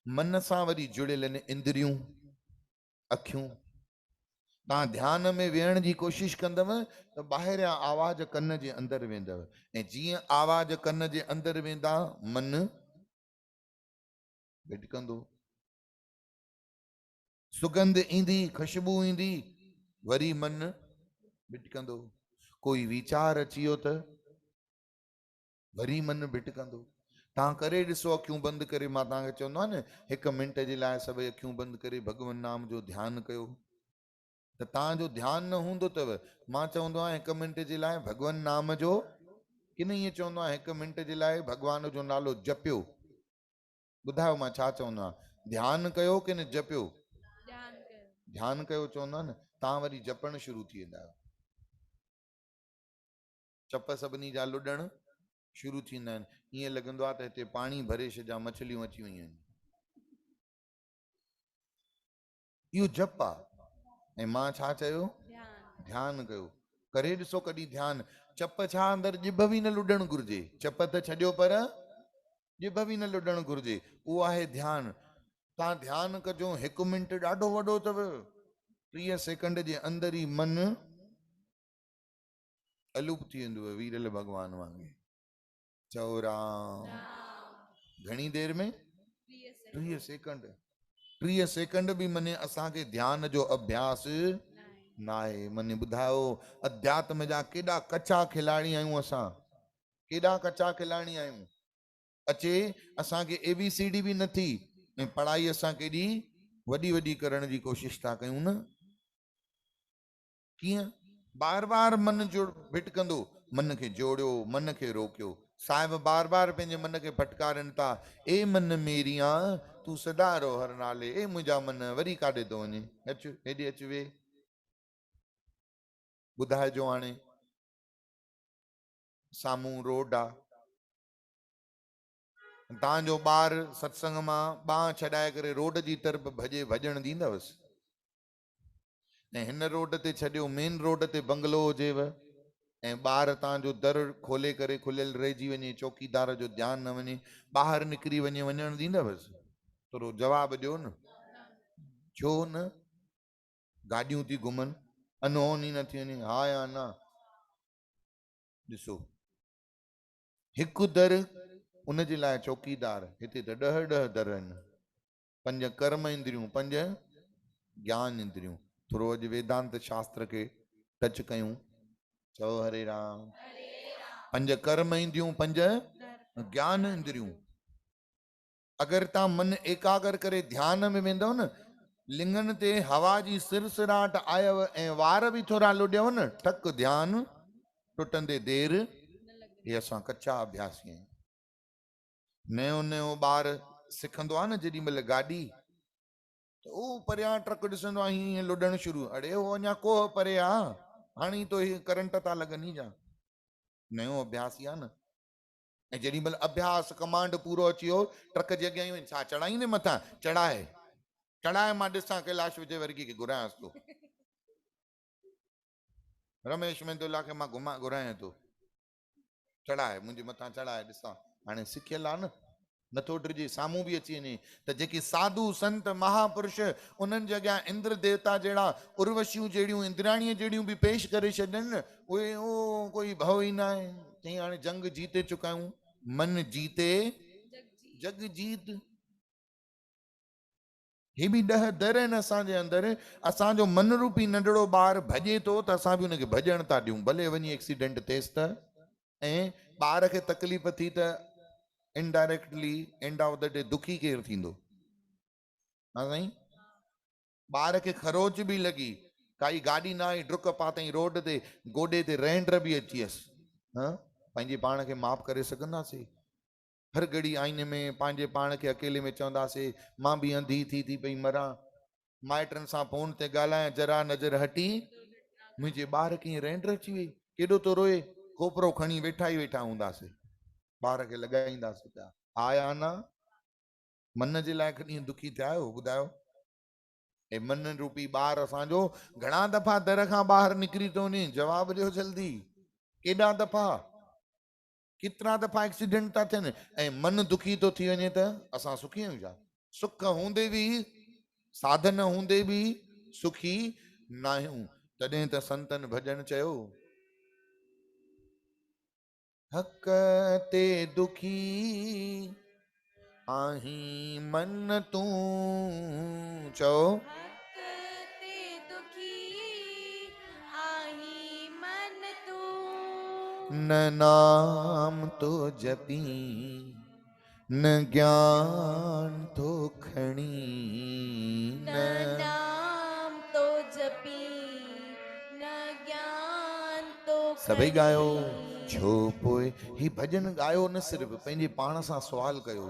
मन सां वरी जुड़ियल आहिनि इंद्रियूं, अखियूं। तव्हां ध्यान में वेहण जी कोशिशि कंदव त ॿाहिरियां आवाज़ कन जे अंदरि वेंदव, ऐं जीअं आवाज़ कन जे अंदरि वेंदा मन भिटकंदो। सुगंध ईंदी, ख़ुशबू ईंदी, वरी मन भिटकंदो। कोई वीचार अची वियो त वरी मन भिटकंदो। तव्हां करे ॾिसो अखियूं बंदि करे, मां तव्हांखे चवंदो आहियां न 1 मिंट जे लाइ सभई अखियूं बंदि करे भगवान नाम जो ध्यानु कयो, त तव्हांजो ध्यानु न हूंदो अथव। मां चवंदो आहियां 1 मिंट जे लाइ भगवान नाम जो, कि न ईअं चवंदो आहियां 1 मिंट जे लाइ भगवान जो नालो जपियो। ॿुधायो मां छा चवंदो आहियां, ध्यानु कयो कि न जपियो? ध्यानु कयो चवंदो आहे न, तव्हां वरी जपण शुरू थी वेंदा आहियो। चप सभिनी जा लुॾण शुरू थींदा आहिनि, ईअं लॻंदो आहे त हिते पाणी भरे छॾिया, मछलियूं अची वयूं आहिनि। इहो जप आहे। ऐं मां छा चयो? ध्यानु कयो। करे ॾिसो कॾहिं ध्यानु। चप छा अंदरि ॼिभ बि न लुॾणु घुरिजे, चप त छॾियो पर ॼिभ बि न लुॾणु घुरिजे, उहो आहे ध्यानु। तव्हां ध्यानु कजो, 1 मिंट ॾाढो वॾो अथव, 30 सेकंड जे अंदरि ई मन अलूप थी वेंदो, वीरल भॻवान वांगुरु। चओ राम। घणी देर में? 30 सेकंड। 30 सेकंड बि मने असांखे ध्यान जो अभ्यास न आहे। मने ॿुधायो, अध्यात्म जा केॾा कचा खिलाड़ी आहियूं असां, केॾा कचा खिलाड़ी आहियूं। अचे असांखे ABCD बि नथी, ऐं पढ़ाई असां केॾी वॾी वॾी करण जी कोशिशि था कयूं न। कीअं? बार बार मन जो भिटकंदो, मन खे जोड़ियो, मन खे रोकियो। साहिब बार बार पंहिंजे मन खे फटकारनि था, ए मन मेरिया तूं सदा रहो हर नाले, ए मुंहिंजा मन वरी काॾे थो वञे, अच हेॾे अच वे। ॿुधाइजो हाणे, साम्हूं रोड आहे, तव्हांजो ॿार सत्संग मां ॿांह छॾाए करे रोड जी तरफ़ भॼे, भॼण ॾींदवसि? ऐं हिन रोड ते छॾियो, मेन रोड ते बंगलो हुजेव, ऐं ॿार तव्हांजो दर खोले करे खुलियल रहिजी वञे, चौकीदार जो ध्यानु न वञे, ॿाहिरि निकिरी वञे, वञणु ॾींदवसि? थोरो जवाबु ॾियो न। छो न? गाॾियूं थी घुमनि, अनहोनी न थी वञे, हा या न? ॾिसो, हिकु दर उनजे लाइ चौकीदार, हिते त 10 दर आहिनि। 5 कर्म इंद्रियूं, 5 ज्ञान इंद्रियूं। थोरो अॼु वेदांत शास्त्र खे टच कयूं, चओ हरे राम। 5 कर्म इंद्रियूं, 5 ज्ञान इंद्रियूं। अगर तव्हां मन एकाग्र करे ध्यान में वेंदव न, लिंगन ते हवा जी सिरसिराहट आयव ऐं वार बि थोरा लुॾयव न, टक ध्यान टुटंदे देर। ये असां कच्चा अभ्यासी आहियूं। नयो नयो ॿार सिखंदो आहे न जेॾी महिल गाॾी, त उहो परियां ट्रक ॾिसंदो आहे हीअं लुॾणु शुरू, अड़े हो अञा कोह परे आहे, हाणे तो ही करंट था लॻनि ई जा। नयो अभ्यासी आहे न। ऐं जेॾी महिल अभ्यास कमांड पूरो अची वियो, ट्रक जे अॻियां ई छा चढ़ाईंदे मथां, चढ़ाए चढ़ाए, मां ॾिसां कैलाश विजय वर्गी खे घुरायांसि थो, रमेश मेंदोला खे मां घुरायां थो, चढ़ाए मुंहिंजे मथां चढ़ाए ॾिसां। हाणे सिखियल आहे न, नथो डिजे, साम्हूं बि अची वञे। त जेके साधु संत महापुरुष, उन्हनि जे अॻियां इंद्र देवता जहिड़ा, उर्वशियूं जहिड़ियूं, इंद्राणीअ जहिड़ियूं बि पेश करे छॾनि न, उहे ओ कोई भव ई न आहे। चई हाणे जंग जीते चुका आहियूं, मन जीते जग जीत। हे बि 10 दर आहिनि असांजे अंदरि। असांजो मन रूपी नंढड़ो ॿार भॼे थो त असां बि हुनखे भॼण था ॾियूं, भले वञी एक्सीडेंट थिएसि त। ऐं ॿार खे तकलीफ़ थी त indirectly end of the day दुखी केरु थींदो? हा साईं। ॿार खे खरोच बि लॻी, काई गाॾी न आई, डुक पातई रोड ते, गोॾे ते रेंड्र बि अची वियसि, हा, पंहिंजे पाण खे माफ़ करे सघंदासीं? हर घड़ी आईने में पंहिंजे पाण खे अकेले में चवंदासीं मां बि अंधी थी पई मरां, माइटनि सां फोन ते ॻाल्हायां, जरा नज़र हटी, मुंहिंजे ॿार खे रेंड्र अची वई, केॾो तो रोए, कोपरो खणी वेठा ई वेठा हूंदासीं, ॿार खे लॻाईंदासीं पिया। आया न मन जे लाइ कॾहिं दुखी थिया आहियो? ॿुधायो। ऐं मन रूपी ॿार असांजो घणा दफ़ा दर खां ॿाहिरि निकिरी थो वञे, जवाब ॾियो जल्दी। केॾा दफ़ा, केतिरा दफ़ा एक्सीडेंट था थियनि, ऐं मन दुखी थो थी वञे त असां सुखी आहियूं छा? सुख हूंदे बि, साधन हूंदे बि सुखी न आहियूं। तॾहिं त संतन भॼन चयो, हक ते दुखी आहीं मन तूं, चओ हक ते दुखी आही मन तूं, न नाम तो जपी, न ज्ञान तो खणी, न नाम तो जपी, न ज्ञान तो सभई खणी। गायो। छो पोइ ही भजन गायो न, सिर्फ़ पंहिंजे पाण सां सवाल कयो,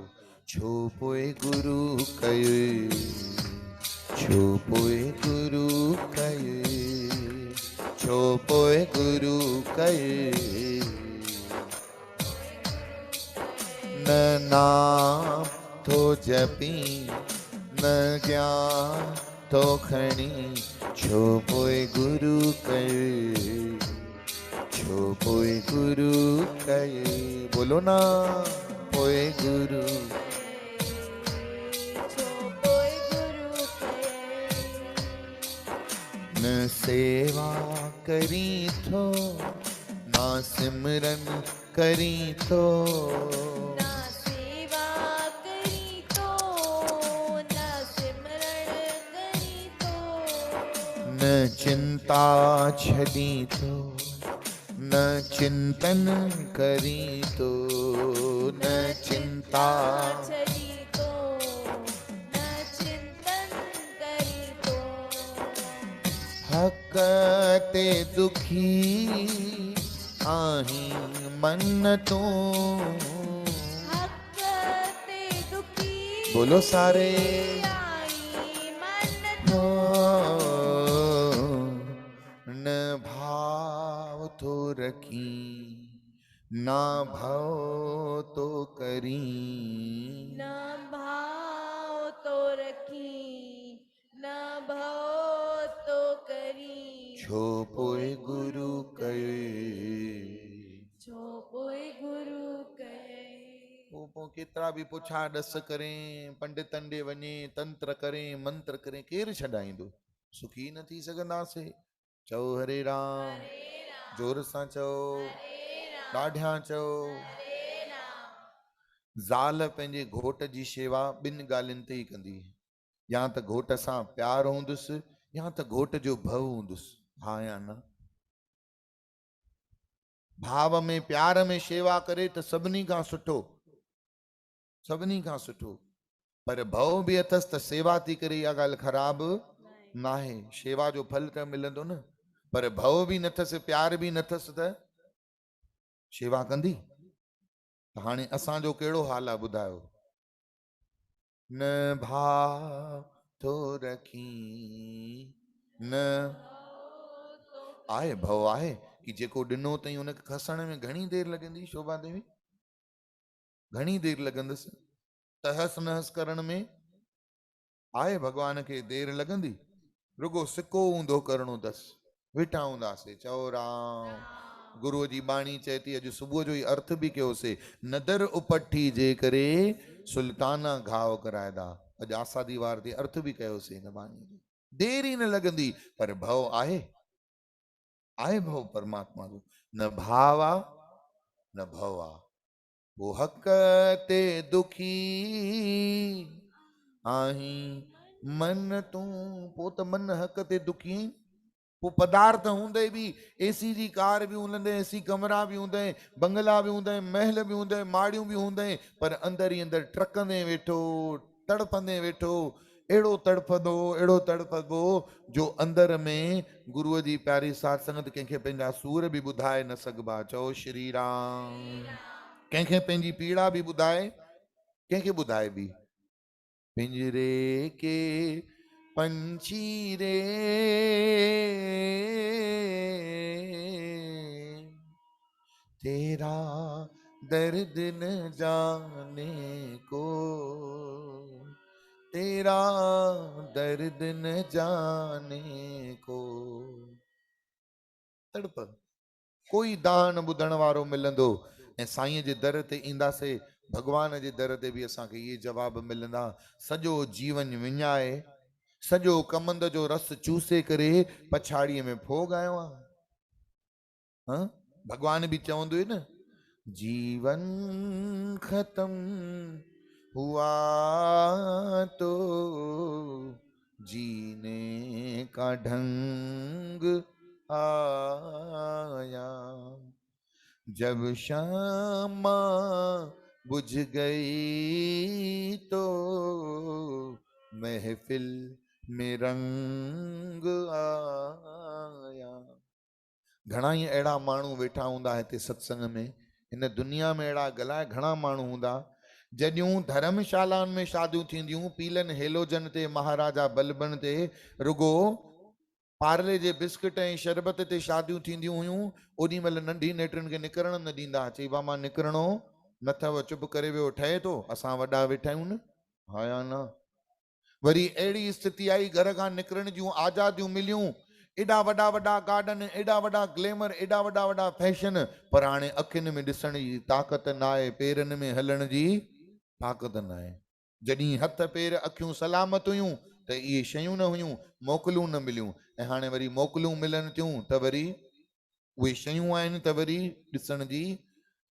छो पोइ गुरु कयो, छो पोइ गुरु कयो, छो पोइ गुरु कयो, न नाम तो जपी, न ज्ञान तो खणी, छो पोइ गुरु कयो, छो पोइ गुरु कयो, बोलो ना पोइ गुरु, छो पोइ गुरु कये, न सेवा करी थो, ना सिमरन करी थो, ना सेवा करी तो, ना सिमरण करी तो, न चिंता छॾी थो, न चिंतन करी तो, न चिंता छॾी तो, न चिंतन करी तो, हक ते दुखी आहीं मन तूं, हक ते दुखी बोलो सारे, आई मन हो तूं, न भाव तो रखी, ना भव तो करी, न भाव तो रखी, न भव तो करी, छो पोइ गुरु कयो, छो पोइ गुरु कये, पोइ केतिरा बि पुछा ॾस करें, पंडितनि ॾे वञे, तंत्र करें, मंत्र करें, केरु छॾाईंदो? सुखी न थी सघंदासीं। चओ हरे राम, जोर सां चओ, ॾाढियां चओ। ज़ाल पंहिंजे घोट जी शेवा ॿिनि ॻाल्हियुनि ते ई कंदी, या त घोट सां प्यार हूंदुसि, या त घोट जो भव हूंदुसि, हा या न? भाव में प्यार में शेवा करे त सभिनी खां सुठो, सभिनी खां सुठो। पर भव बि अथसि त सेवा थी करे इहा ॻाल्हि ख़राब नाहे, शेवा जो फल त मिलंदो न। पर भव बि नथसि, प्यार बि नथसि त शेवा कंदी? हाणे असांजो कहिड़ो हाल आहे ॿुधायो? न भाव थो रखी न आहे, भव आहे कि जेको ॾिनो अथई उनखे खसण में घणी देरि लॻंदी शोभा देवी? घणी देरि लॻंदसि? तहस नहस करण में आहे भॻवान खे देरि लॻंदी? रुगो सिको हूंदो करणो अथसि, वेठा हूंदासीं। चओ राम। गुरुअ जी बाणी चए थी, अॼु सुबुह जो ई अर्थ बि कयोसीं, नदर उपठी जे करे सुल्ताना घाव कराइदा। अॼु आसादी वार ते अर्थ बि कयोसीं हिन बाणी जो। देरि ई न लॻंदी, पर भव आहे, आहे भव परमात्मा जो। न भाव आहे न भव आहे। वो हक़ ते दुखी आहीं मन तूं, पो त मन हक़ ते दुखी आहीं। वो पदार्थ हूंदे भी, एसी जी कार भी हूंदे, एसी कमरा भी हूंदे, बंगला भी हूंदे, महल भी हूंदे, माड़ियूं भी हूंदे, पर अंदर ही अंदर ट्रकंदे वेठो, तड़पंदे वेठो। अहिड़ो तड़पंदो जो अंदर में गुरुअ जी प्यारी साध संगत कंहिंखे पंहिंजा सूर भी ॿुधाए न सघिबा। चओ श्री राम। कंहिंखे पंहिंजी पीड़ा भी ॿुधाए, कंहिंखे ॿुधाए भी। पिंजरे के पंछी रे तेरा दर्द न जाने को, तेरा दर्द न जाने को। तड़प कोई दान ॿुधण वारो मिलंदो ऐं साईं जे दर ते ईंदासीं, भगवान जे दर ते बि असांखे इहे जवाब मिलंदा। सॼो जीवन विञाए, सॼो कमंद जो रस चूसे करे पछाड़ीअ में भोग आयो आहे। हाँ? भगवान भी चवंदो है न, जीवन खत्म हुआ तो जीने का ढंग आया, जब शामा बुझ गई तो महफिल में रंग आया। घणा ई अहिड़ा माण्हू वेठा हूंदा हिते सत्संग में, हिन दुनिया में अहिड़ा गलाए घणा माण्हू हूंदा, जॾहिं धर्मशालाउनि में शादियूं थींदियूं, पीलनि हेलोजन ते, महाराजा बलबन ते, रुगो पार्ले जे बिस्किट ऐं शरबत ते शादियूं थींदियूं हुयूं, ओॾी महिल नंढी नेटुनि खे निकिरण न ॾींदा। चई बा मां निकिरणो न अथव, चुप करे वियो, ठहे थो, असां वॾा वेठा आहियूं न, हा या न। वरी अहिड़ी स्थिति आई, घर खां निकिरण जूं आज़ादियूं मिलियूं, एॾा वॾा वॾा गार्डन, एॾा वॾा ग्लैमर, एॾा वॾा वॾा फैशन, पर हाणे अखियुनि में ॾिसण जी ताक़त न आहे, पेरनि में हलण जी ताक़त न आहे। जॾहिं हथ पेर अखियूं सलामत हुयूं त इहे शयूं न हुयूं, मोकलूं न मिलियूं, ऐं हाणे वरी मोकलूं मिलनि थियूं त वरी उहे शयूं आहिनि त वरी ॾिसण जी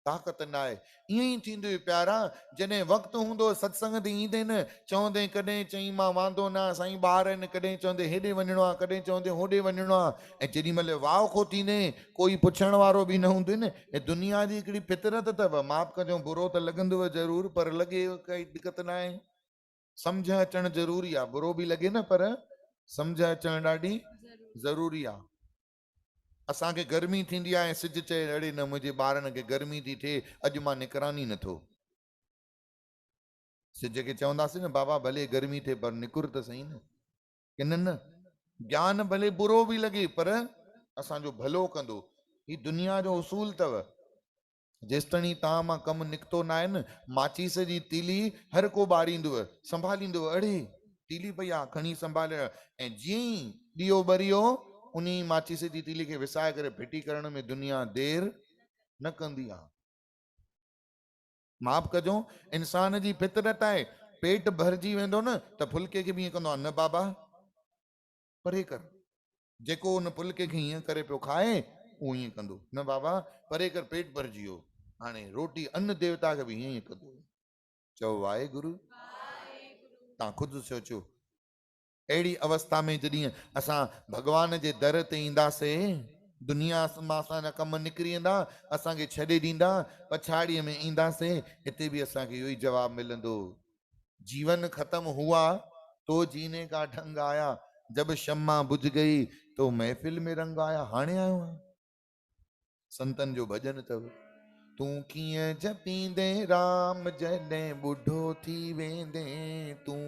ताक़त न आहे। ईअं ई थींदो प्यारा, जॾहिं वक़्तु हूंदो सत्संग ते ईंदे न, चवंदे कॾहिं चई मां वांदो न, साईं ॿार आहिनि, कॾहिं चवंदे हेॾे वञिणो आहे, कॾहिं चवंदे होॾे वञिणो आहे, ऐं जेॾी महिल वाह खो थींदे कोई पुछण वारो बि न हूंदो न। ऐं दुनिया जी हिकिड़ी फितरत अथव, माफ़ कजो बुरो त लॻंदव ज़रूरु, पर लॻे काई दिक़त न आहे, सम्झ अचणु ज़रूरी आहे। बुरो बि लॻे न, पर सम्झ अचणु ॾाढी ज़रूरी आहे। असांखे गर्मी थींदी आहे, सिज चए अड़े न मुंहिंजे ॿारनि खे गर्मी थी थिए, अॼु मां निकिरां ई नथो। सिज खे चवंदासीं न बाबा भले गर्मी थिए पर निकुर त सही न, की न न। ज्ञान भले बुरो बि लॻे पर असांजो भलो कंदो। ही दुनिया जो उसूल अथव, जेसिताईं तव्हां मां कमु निकितो न आहे न, माचीस जी तीली हर को ॿारींदव, संभालींदव, अड़े तीली पई आहे खणी संभाले, ऐं जीअं ई ॾीओ ॿरियो उन माचीस जी तीली खे विसाए करे फिटी करण में दुनिया देरि न कंदी आहे। माफ़ कजो, इंसान जी फितरत आहे, पेट भरिजी वेंदो न त फुल्के खे बि ईअं कंदो आहे, न बाबा परे कर। जेको उन फुल्के खे हीअं करे पियो खाए, उहो ईअं कंदो, न बाबा परे कर, पेट भरिजी वियो। हाणे रोटी अन्न देवता खे बि हीअं ई कंदो। चओ वाहेगुरु। तव्हां ख़ुदि सोचो, अहिड़ी अवस्था में जॾहिं असां भॻवान जे दर ते ईंदासीं, दुनिया मां असांजा कम निकिरी वेंदा, असांखे छॾे ॾींदा, पछाड़ीअ में ईंदासीं, हिते बि असांखे इहो ई जवाबु मिलंदो, जीवन खत्म हुआ तो जीने का ढंग आया, जब शम्मा बुझ गई तो महफिल में रंग आया। हाणे आयो आहियां। संतन जो भॼन अथव, तूं कीअं जपींदे राम जॾहिं ॿुढो थी वेंदे, तूं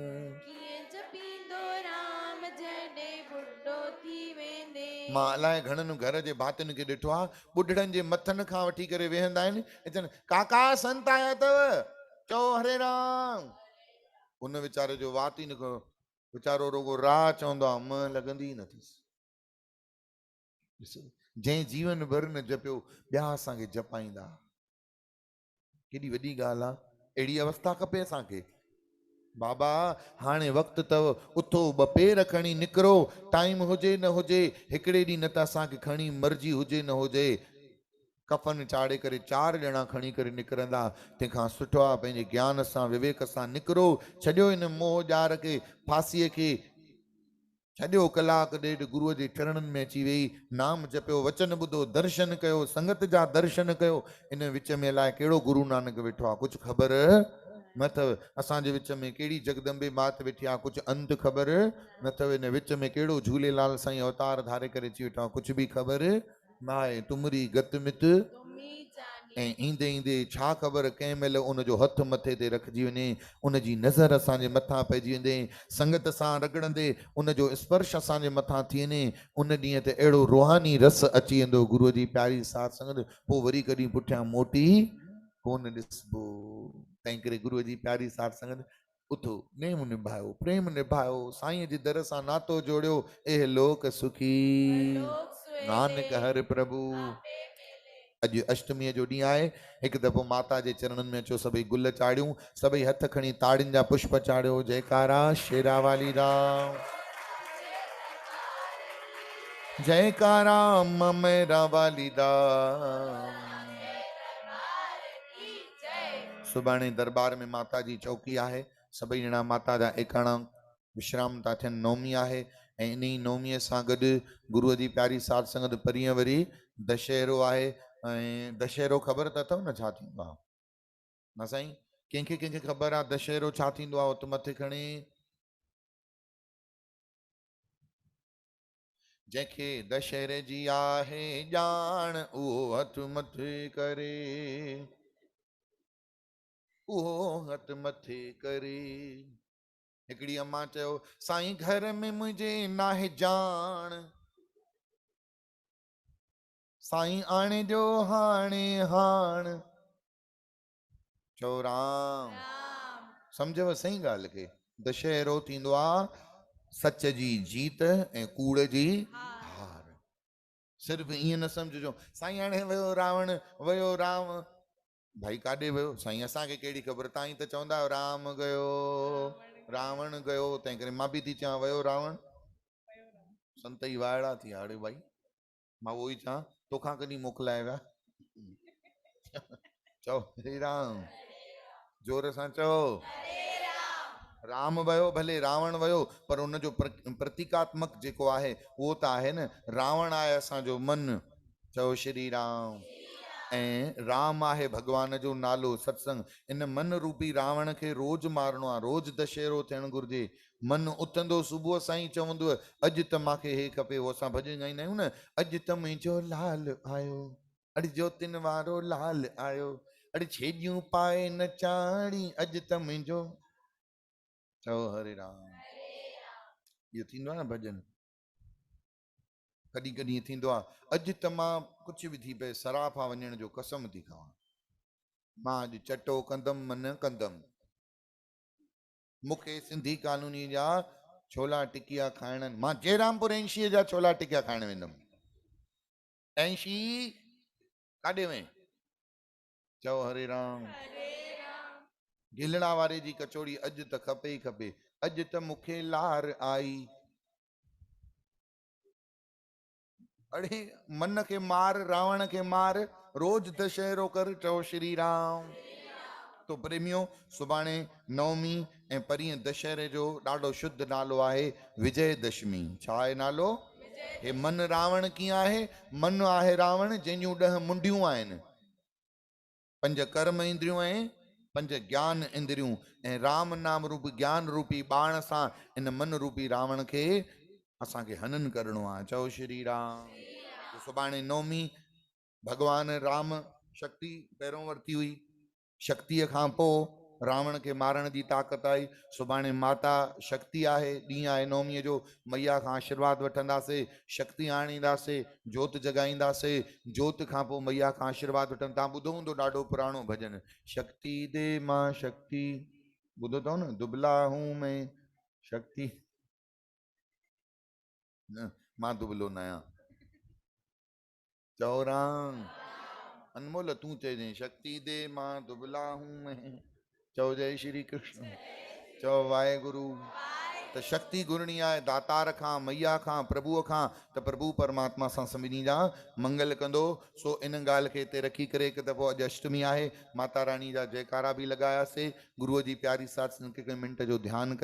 कीअं जपींदो राम जॾहिं बुढ़ो थी वेंदे। मां अलाए घणनि घर जे भातियुनि खे ॾिठो आहे, ॿुढड़नि जे मथनि खां वठी करे वेहंदा आहिनि, चवनि काका संत आया अथव, चओ हरे राम। उन वीचारे जो वात ई न कयो, वीचारो रुगो राह चवंदो आहे, म लॻंदी ई नथीसि। जंहिं जीवन भर न जपियो, ॿिया असांखे जपाईंदा, केॾी वॾी ॻाल्हि आहे। अहिड़ी अवस्था खपे असांखे। बाबा हाणे वक़्तु अथव, उथो ॿ पेर खणी निकिरो, टाइम हुजे न हुजे, हिकिड़े ॾींहुं न त असांखे खणी मर्जी हुजे न हुजे, कफन चाढ़े करे 4 ॼणा खणी करे निकिरंदा। तंहिंखां सुठो आहे पंहिंजे ज्ञान सां विवेक सां निकिरो, छॾियो हिन मोह ॼार खे, फांसीअ खे छॾियो, कलाक ॾेढ गुरूअ जे चरणनि में अची वेही, नाम जपियो, वचन ॿुधो, दर्शन कयो, संगत जा दर्शन कयो। इन विच में अलाए कहिड़ो गुरू नानक वेठो आहे, कुझु ख़बर न अथव। असांजे विच में कहिड़ी जगदम्बे मात वेठी आहे, कुझु अंत ख़बर न अथव। इन विच में कहिड़ो झूलेलाल साईं अवतार धारे करे अची वेठो आहे, कुझु बि ख़बर न आहे। तुमरी गत मित तुमी जानी। ऐं ईंदे ईंदे छा ख़बर कंहिं महिल उनजो हथ मथे ते रखिजी वञे, उनजी नज़र असांजे मथां पइजी वेंदे, संगत सां रगड़ंदे उनजो स्पर्श असांजे मथां थी वञे, उन ॾींहं ते अहिड़ो रूहानी रस अची वेंदो गुरूअ जी प्यारी साथ संगत, पोइ वरी कॾहिं पुठियां मोटी कोन ॾिसबो। तंहिं करे गुरूअ जी प्यारी साथ संगत, उथो, नेम निभायो, प्रेम निभायो, साईं जे दर सां नातो जोड़ियो, एह लोक सुखी लोक सुहेले नानक हर प्रभु। आपे मेले। अॼु अष्टमीअ जो ॾींहुं आहे, हिकु दफ़ो माता जे चरणनि में अचो, सभई गुल चाढ़ियूं, सभई हथ खणी ताड़ियुनि जा पुष्प चाढ़ियो, जयकारा शेरा वाली राम, जयकारा ममेरा वाली राम। सुभाणे दरबार में माता जी चौकी आहे, सभई ॼणा माता जा एकाणा विश्राम था थियनि, नौमी आहे, ऐं इन ई नौमीअ सां गॾु गुरूअ जी प्यारी साध संगत परीहं वरी दशहरो आहे। ऐं दशहरो ख़बर त अथव न छा थींदो आहे? न साईं, कंहिंखे कंहिंखे ख़बर आहे दशहरो छा थींदो आहे? उत मथे खणी, जंहिंखे दशहरे जी आहे ॼाण, उहो हथ मथे करे, उहो हथ मथे करे। हिकिड़ी अम्मा चयो, साईं घर में मुंहिंजे नाहे जान, साईं आणे जो हाणे हाण, चओ राम। राम। सम्झव सही ॻाल्हि खे? दशहरो थींदो आहे सच जी जीत ऐं कूड़ जी हार। सिर्फ़ु ईअं न सम्झिजो साईं हाणे वियो रावण, वियो राम, भाई काॾे वियो साईं, असांखे कहिड़ी ख़बर, तव्हां ई त चवंदा आहियो राम गयो रावण गयो, तंहिं करे मां बि थी चवां वियो रावण। संत ई वाइड़ा थी विया, अड़े भाई मां उहो ई चवां, तोखां कॾहिं मोकिलाए विया? चओ हरे राम, जोर सां चओ राम वयो, भले रावण वयो, पर उनजो प्रतीकात्मक जेको आहे उहो त आहे न, रावण आहे असांजो मन, चओ श्री राम। ऐं राम आहे भगवान जो नालो, सत्संग। इन मन रूपी रावण खे रोज मारणो आहे, रोज दशहरो थियणु घुरिजे। मन उथंदो सुबुह साईं चवंदो अॼु त मूंखे हे खपे, उहो असां भॼन ॻाईंदा आहियूं न, अॼु त मुंहिंजो लाल आयो, अॼु ज्योतिन वारो लाल आयो, अॼु छेॼियूं पाए नचाणी, अॼु त मुंहिंजो, चओ हरे राम। इहो थींदो आहे न भॼन। कॾहिं कॾहिं थींदो आहे, अॼु त मां कुझु बि थी पए सराफा वञण जो कसम थी खावां, मां अॼु चटो कंदमि मन कंदमि, मूंखे सिंधी कॉलोनी जा छोला टिकिया खाइण, मां जयरामपुर 80 जा छोला टिकिया खाइण वेंदुमि। 80 काॾे वए? चओ हरे राम। गिलड़ा वारे जी कचौड़ी अॼु त खपे ई खपे, अॼु त मूंखे लार आई, अड़े मन के मार, रावण के मार, रोज दशहरो कर, चओ श्री राम। तो प्रेमियों, सुभाणे नवमी ऐं परीहं दशहरे जो ॾाढो शुद्ध नालो आहे विजयदशमी। छा आहे नालो? हे मन रावण कीअं आहे? मन आहे रावण जंहिंजूं 10 मुंडियूं आहिनि, 5 कर्म इंद्रियूं ऐं 5 ज्ञान इंद्रियूं, ऐं राम नाम रूपी ज्ञान रूपी बाण सां इन मन रूपी रावण खे असांखे हनन करणो आहे। चओ श्री राम। सुभाणे नौमी, भगवान राम शक्ति पहिरों वरती हुई, शक्तिअ खां पोइ रावण खे मारण जी ताक़त आई। सुभाणे माता शक्ति आहे, ॾींहुं आहे नौमीअ जो, मैया खां आशीर्वाद वठंदासीं, शक्ति आणींदासीं, जोत जगाईंदासीं, जोत खां पोइ मैया खां आशीर्वाद वठनि। तव्हां ॿुधो हूंदो ॾाढो पुराणो भॼन, शक्ति दे मां शक्ति, ॿुधो अथव न, दुबला हूं मैं शक्ति, न मां दुबलो न आहियां। चओ राम। अनमोल तूं चइजांइ, शक्ति दे मां दुबला हूं मैं। चओ जय श्री कृष्ण। चओ वाहेगुरु। त शक्ति घुरणी आहे दातार खां, मैया खां, प्रभुअ खां, त प्रभु परमात्मा सां सभिनी जा मंगल कंदो। सो इन ॻाल्हि खे हिते रखी करे हिकु दफ़ो अॼु अष्टमी आहे, माता रानी जा जयकारा बि लॻायासीं, गुरुअ जी प्यारी साथ हिकु मिंट जो ध्यानु करे